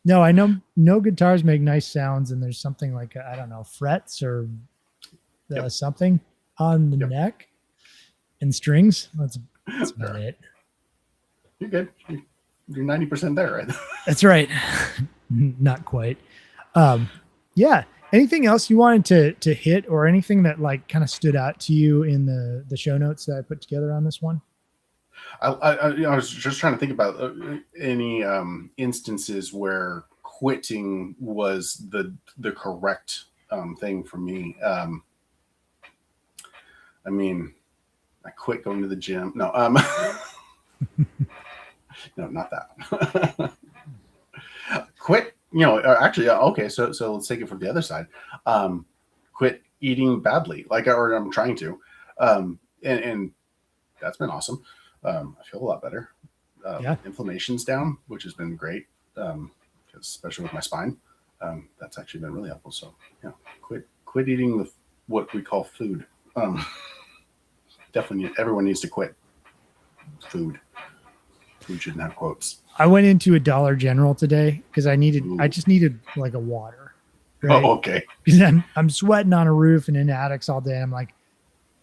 No, I know no guitars make nice sounds, and there's something like, I don't know, frets or something on the neck and strings. That's about it. You're good. You're 90% there, right? That's right. Not quite. Yeah. Anything else you wanted to hit, or anything that like kind of stood out to you in the show notes that I put together on this one? I was just trying to think about any instances where quitting was the correct thing for me. I mean, I quit going to the gym. No, no, not that. Quit. Actually, okay. So let's take it from the other side. Quit eating badly, or I'm trying to, and that's been awesome. I feel a lot better. Inflammation's down, which has been great, especially with my spine. That's actually been really helpful. So quit eating with what we call food. Definitely, everyone needs to quit food. Food shouldn't have quotes. I went into a Dollar General today because I just needed like a water. Right? Oh, okay. Because I'm sweating on a roof and in attics all day. I'm like,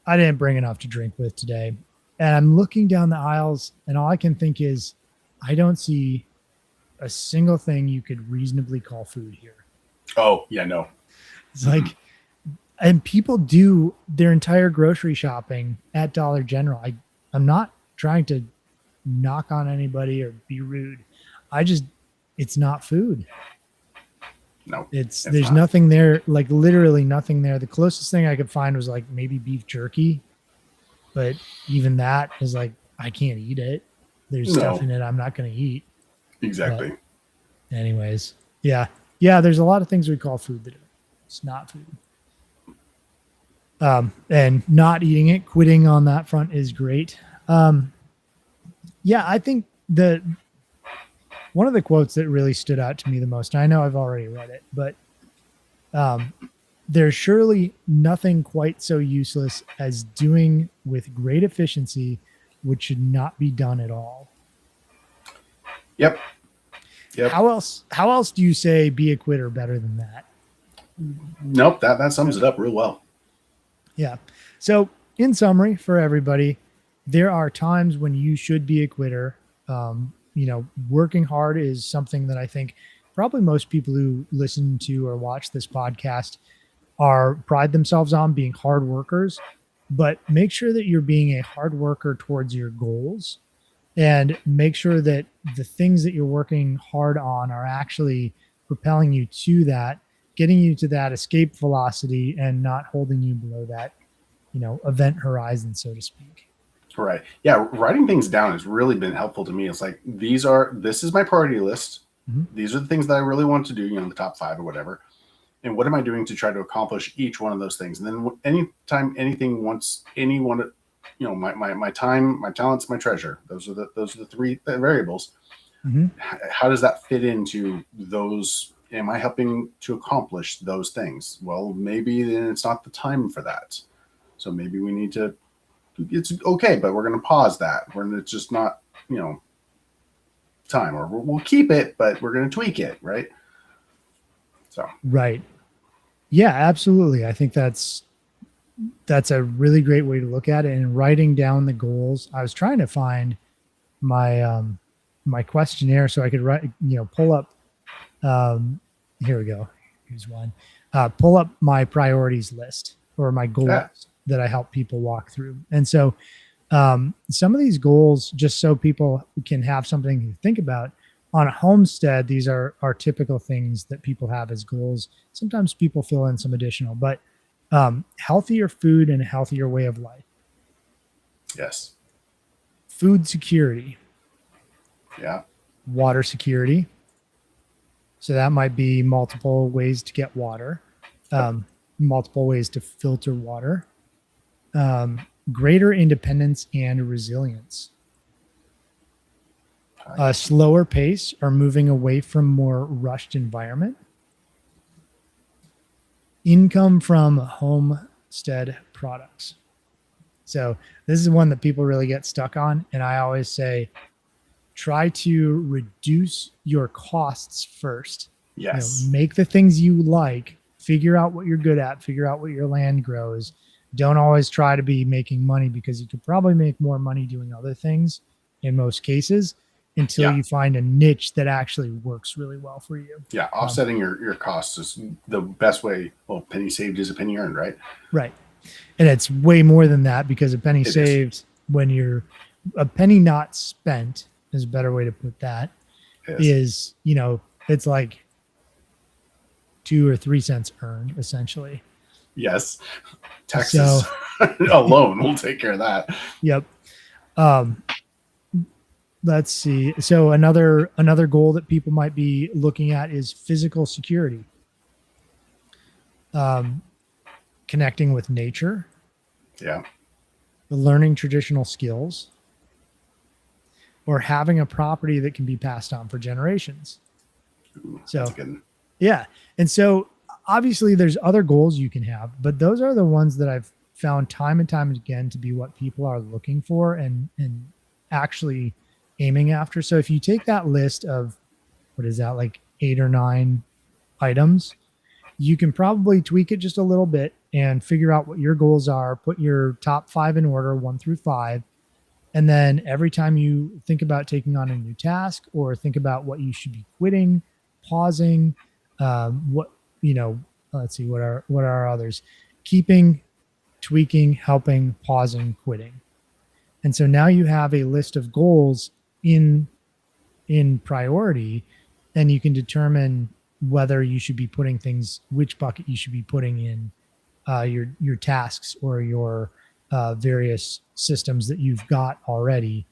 I didn't bring enough to drink with today. And I'm looking down the aisles, and all I can think is, I don't see a single thing you could reasonably call food here. Oh, yeah, no. It's like, and people do their entire grocery shopping at Dollar General. I'm not trying to knock on anybody or be rude. It's not food. No, there's not. Nothing there, like literally nothing there. The closest thing I could find was like maybe beef jerky. But even that is like, I can't eat it. There's stuff in it I'm not going to eat. Exactly. But anyways, yeah. There's a lot of things we call food that it's not food. And not eating it, quitting on that front is great. I think one of the quotes that really stood out to me the most, I know I've already read it, but there's surely nothing quite so useless as doing with great efficiency, which should not be done at all. Yep. How else do you say be a quitter better than that? Nope. That sums it up real well. Yeah. So in summary for everybody, there are times when you should be a quitter. Working hard is something that I think probably most people who listen to or watch this podcast pride themselves on being hard workers, but make sure that you're being a hard worker towards your goals, and make sure that the things that you're working hard on are actually propelling you to that, getting you to that escape velocity and not holding you below that, event horizon, so to speak. Right. Yeah. Writing things down has really been helpful to me. It's like, this is my priority list. Mm-hmm. These are the things that I really want to do, the top 5 or whatever. And what am I doing to try to accomplish each one of those things? And then anytime anything wants anyone, my time, my talents, my treasure, those are the 3 variables. Mm-hmm. How does that fit into those? Am I helping to accomplish those things? Well, maybe then it's not the time for that. So maybe we need to, it's okay, but we're going to pause that. It's just not, time, or we'll keep it, but we're going to tweak it. Right. So, right. Yeah, absolutely. I think that's a really great way to look at it. And writing down the goals, I was trying to find my, my questionnaire so I could write, pull up, here we go. Here's one, pull up my priorities list or my goals that I help people walk through. And so, some of these goals, just so people can have something to think about on a homestead, these are typical things that people have as goals. Sometimes people fill in some additional, but healthier food and a healthier way of life. Yes. Food security. Yeah. Water security. So that might be multiple ways to get water, multiple ways to filter water, greater independence and resilience. A slower pace or moving away from more rushed environment. Income from homestead products. So this is one that people really get stuck on. And I always say, try to reduce your costs first. Yes. Make the things you like, figure out what you're good at, figure out what your land grows. Don't always try to be making money, because you could probably make more money doing other things in most cases, until you find a niche that actually works really well for you. Yeah. Offsetting your costs is the best way. Well, penny saved is a penny earned, right? Right. And it's way more than that, because a penny saved, when you're a penny not spent is a better way to put that, is, it's like 2 or 3 cents earned essentially. Yes. Taxes alone will take care of that. Yep. Let's see. So another goal that people might be looking at is physical security. Connecting with nature. Yeah. Learning traditional skills. Or having a property that can be passed on for generations. Ooh, so that's good. Yeah. And so obviously there's other goals you can have, but those are the ones that I've found time and time again to be what people are looking for and actually aiming after. So if you take that list of, what is that, like 8 or 9 items, you can probably tweak it just a little bit and figure out what your goals are, put your top 5 in order, 1 through 5. And then every time you think about taking on a new task or think about what you should be quitting, pausing, let's see, what are others? Keeping, tweaking, helping, pausing, quitting. And so now you have a list of goals in priority, and you can determine whether you should be putting things, which bucket you should be putting in your tasks or your various systems that you've got already,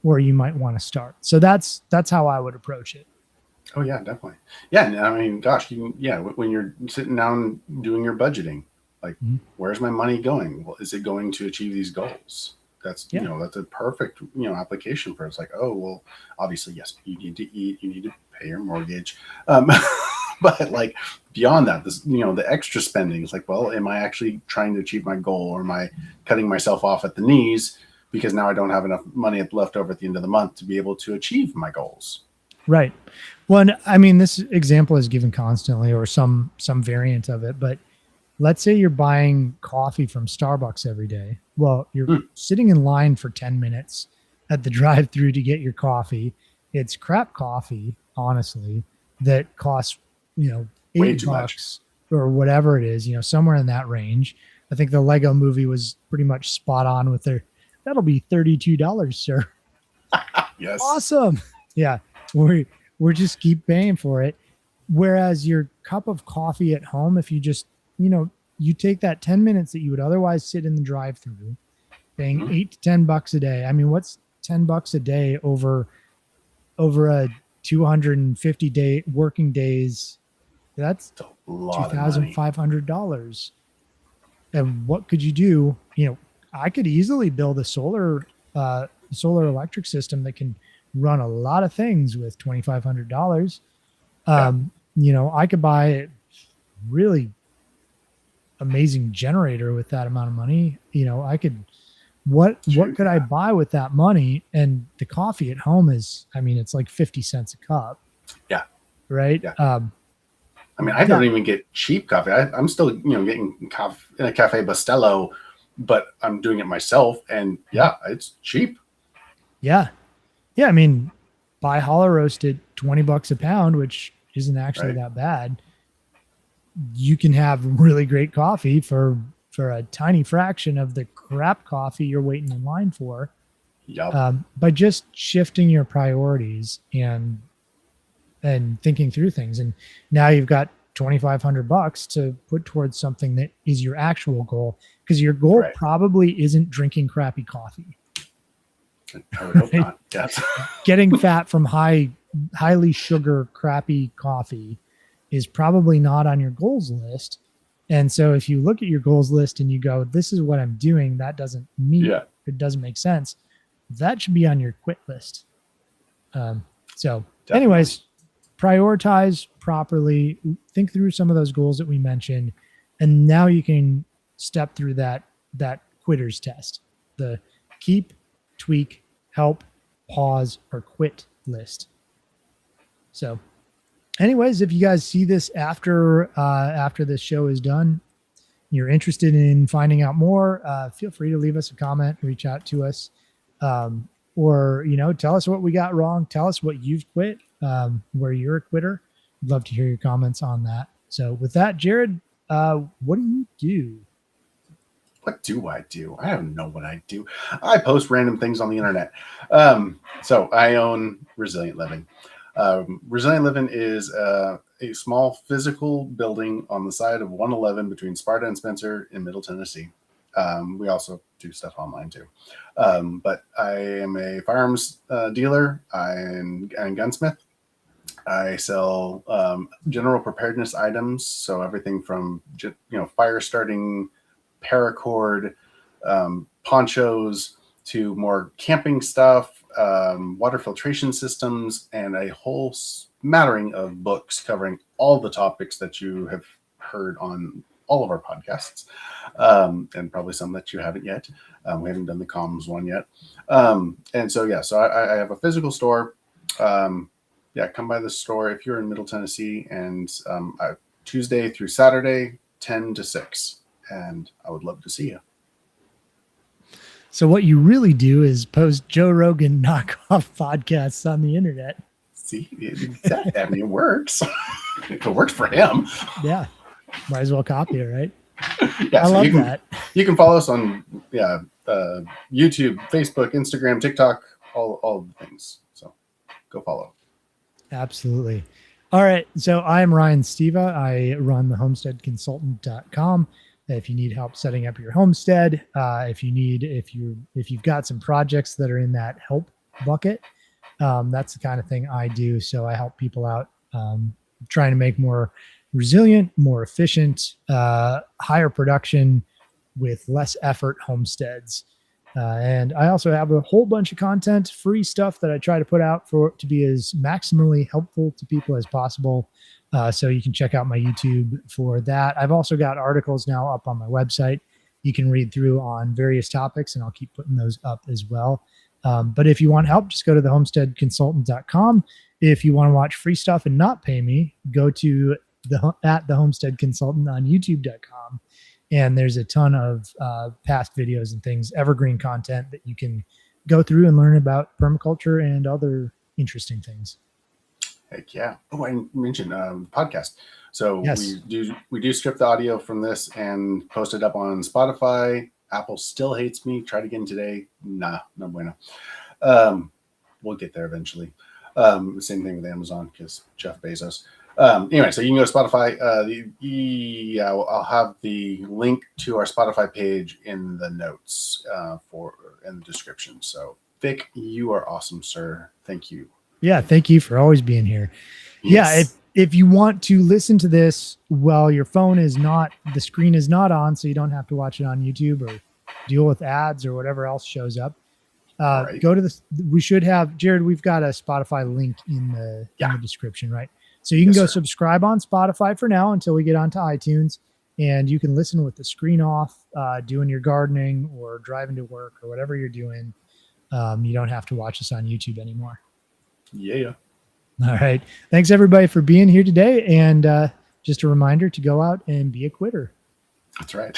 or you might want to start. So that's how I would approach it. Oh yeah, definitely. Yeah. I mean, gosh, when you're sitting down doing your budgeting, like, where's my money going? Well, is it going to achieve these goals? That's, that's a perfect, application for it. It's like, oh, well, obviously, yes, you need to eat, you need to pay your mortgage. But like beyond that, this, the extra spending is like, well, am I actually trying to achieve my goal, or am I cutting myself off at the knees because now I don't have enough money left over at the end of the month to be able to achieve my goals? Right. Well, I mean, this example is given constantly, or some variant of it, but let's say you're buying coffee from Starbucks every day. Well, you're sitting in line for 10 minutes at the drive-through to get your coffee. It's crap coffee, honestly, that costs, $8 or whatever it is, somewhere in that range. I think the Lego movie was pretty much spot on with that'll be $32, sir. Yes. Awesome. Yeah. We're just keep paying for it. Whereas your cup of coffee at home, if you just, you take that 10 minutes that you would otherwise sit in the drive through, paying $8 to $10 a day. I mean, what's $10 a day over a 250-day working days? That's It's a lot of money. $2,500. And what could you do? I could easily build a solar electric system that can run a lot of things with $2,500. I could buy a really amazing generator with that amount of money. What could I buy with that money? And the coffee at home is, it's like 50 cents a cup. Yeah. Right. Yeah. I don't even get cheap coffee. I'm still, getting coffee in a Cafe Bustelo, but I'm doing it myself. And yeah, it's cheap. Yeah. Yeah. Buy hollow roasted $20 a pound, which isn't actually that bad. You can have really great coffee for a tiny fraction of the crap coffee you're waiting in line for. Yep. By just shifting your priorities and thinking through things. And now you've got $2,500 to put towards something that is your actual goal, because your goal probably isn't drinking crappy coffee. I would hope not. Yes. Getting fat from highly sugar, crappy coffee is probably not on your goals list. And so if you look at your goals list and you go, this is what I'm doing, that doesn't meet, it doesn't make sense, that should be on your quit list. Anyways, prioritize properly, think through some of those goals that we mentioned, and now you can step through that quitter's test, the keep, tweak, help, pause, or quit list. So anyways, if you guys see this after this show is done, you're interested in finding out more, feel free to leave us a comment, reach out to us, or tell us what we got wrong. Tell us what you've quit, where you're a quitter. I'd love to hear your comments on that. So with that, Jared, what do you do? What do I do? I don't know what I do. I post random things on the internet. So I own Resilient Living. Resilient Living is a small physical building on the side of 111 between Sparta and Spencer in Middle Tennessee. We also do stuff online too. But I am a firearms dealer and gunsmith. I sell general preparedness items, so everything from fire starting, paracord, ponchos, to more camping stuff, water filtration systems, and a whole smattering of books covering all the topics that you have heard on all of our podcasts, and probably some that you haven't yet. We haven't done the comms one yet. So I have a physical store. Come by the store if you're in Middle Tennessee, and Tuesday through Saturday, 10 to 6. And I would love to see you. So what you really do is post Joe Rogan knockoff podcasts on the internet. See, it works. If it works for him. Yeah. Might as well copy it, right? Yeah, I love that. You can follow us on YouTube, Facebook, Instagram, TikTok, all the things. So go follow. Absolutely. All right. So I'm Ryan Steva. I run the homesteadconsultant.com. If you need help setting up your homestead, if you've got some projects that are in that help bucket, that's the kind of thing I do. So I help people out trying to make more resilient, more efficient, higher production with less effort homesteads. And I also have a whole bunch of content, free stuff that I try to put out to be as maximally helpful to people as possible. So you can check out my YouTube for that. I've also got articles now up on my website you can read through on various topics, and I'll keep putting those up as well. But if you want help, just go to the homesteadconsultant.com. If you want to watch free stuff and not pay me, go to the Homestead Consultant on youtube.com. And there's a ton of past videos and things, evergreen content that you can go through and learn about permaculture and other interesting things. Heck yeah. Oh, I mentioned podcast. So yes. we do strip the audio from this and post it up on Spotify. Apple still hates me. Tried again today. Nah, no bueno. We'll get there eventually. Same thing with Amazon because Jeff Bezos. Anyway, so you can go to Spotify. I'll have the link to our Spotify page in the notes in the description. So Vic, you are awesome, sir. Thank you. Yeah, thank you for always being here. Yes. Yeah, if you want to listen to this while your phone is not, the screen is not on, so you don't have to watch it on YouTube or deal with ads or whatever else shows up. Right. Go to the. We should have, Jared. We've got a Spotify link in the description, right? So you can go subscribe on Spotify for now until we get onto iTunes, and you can listen with the screen off, doing your gardening or driving to work or whatever you're doing. You don't have to watch us on YouTube anymore. Yeah. All right. Thanks everybody for being here today, and just a reminder to go out and be a quitter. That's right.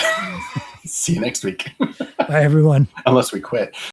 See you next week. Bye everyone. Unless we quit.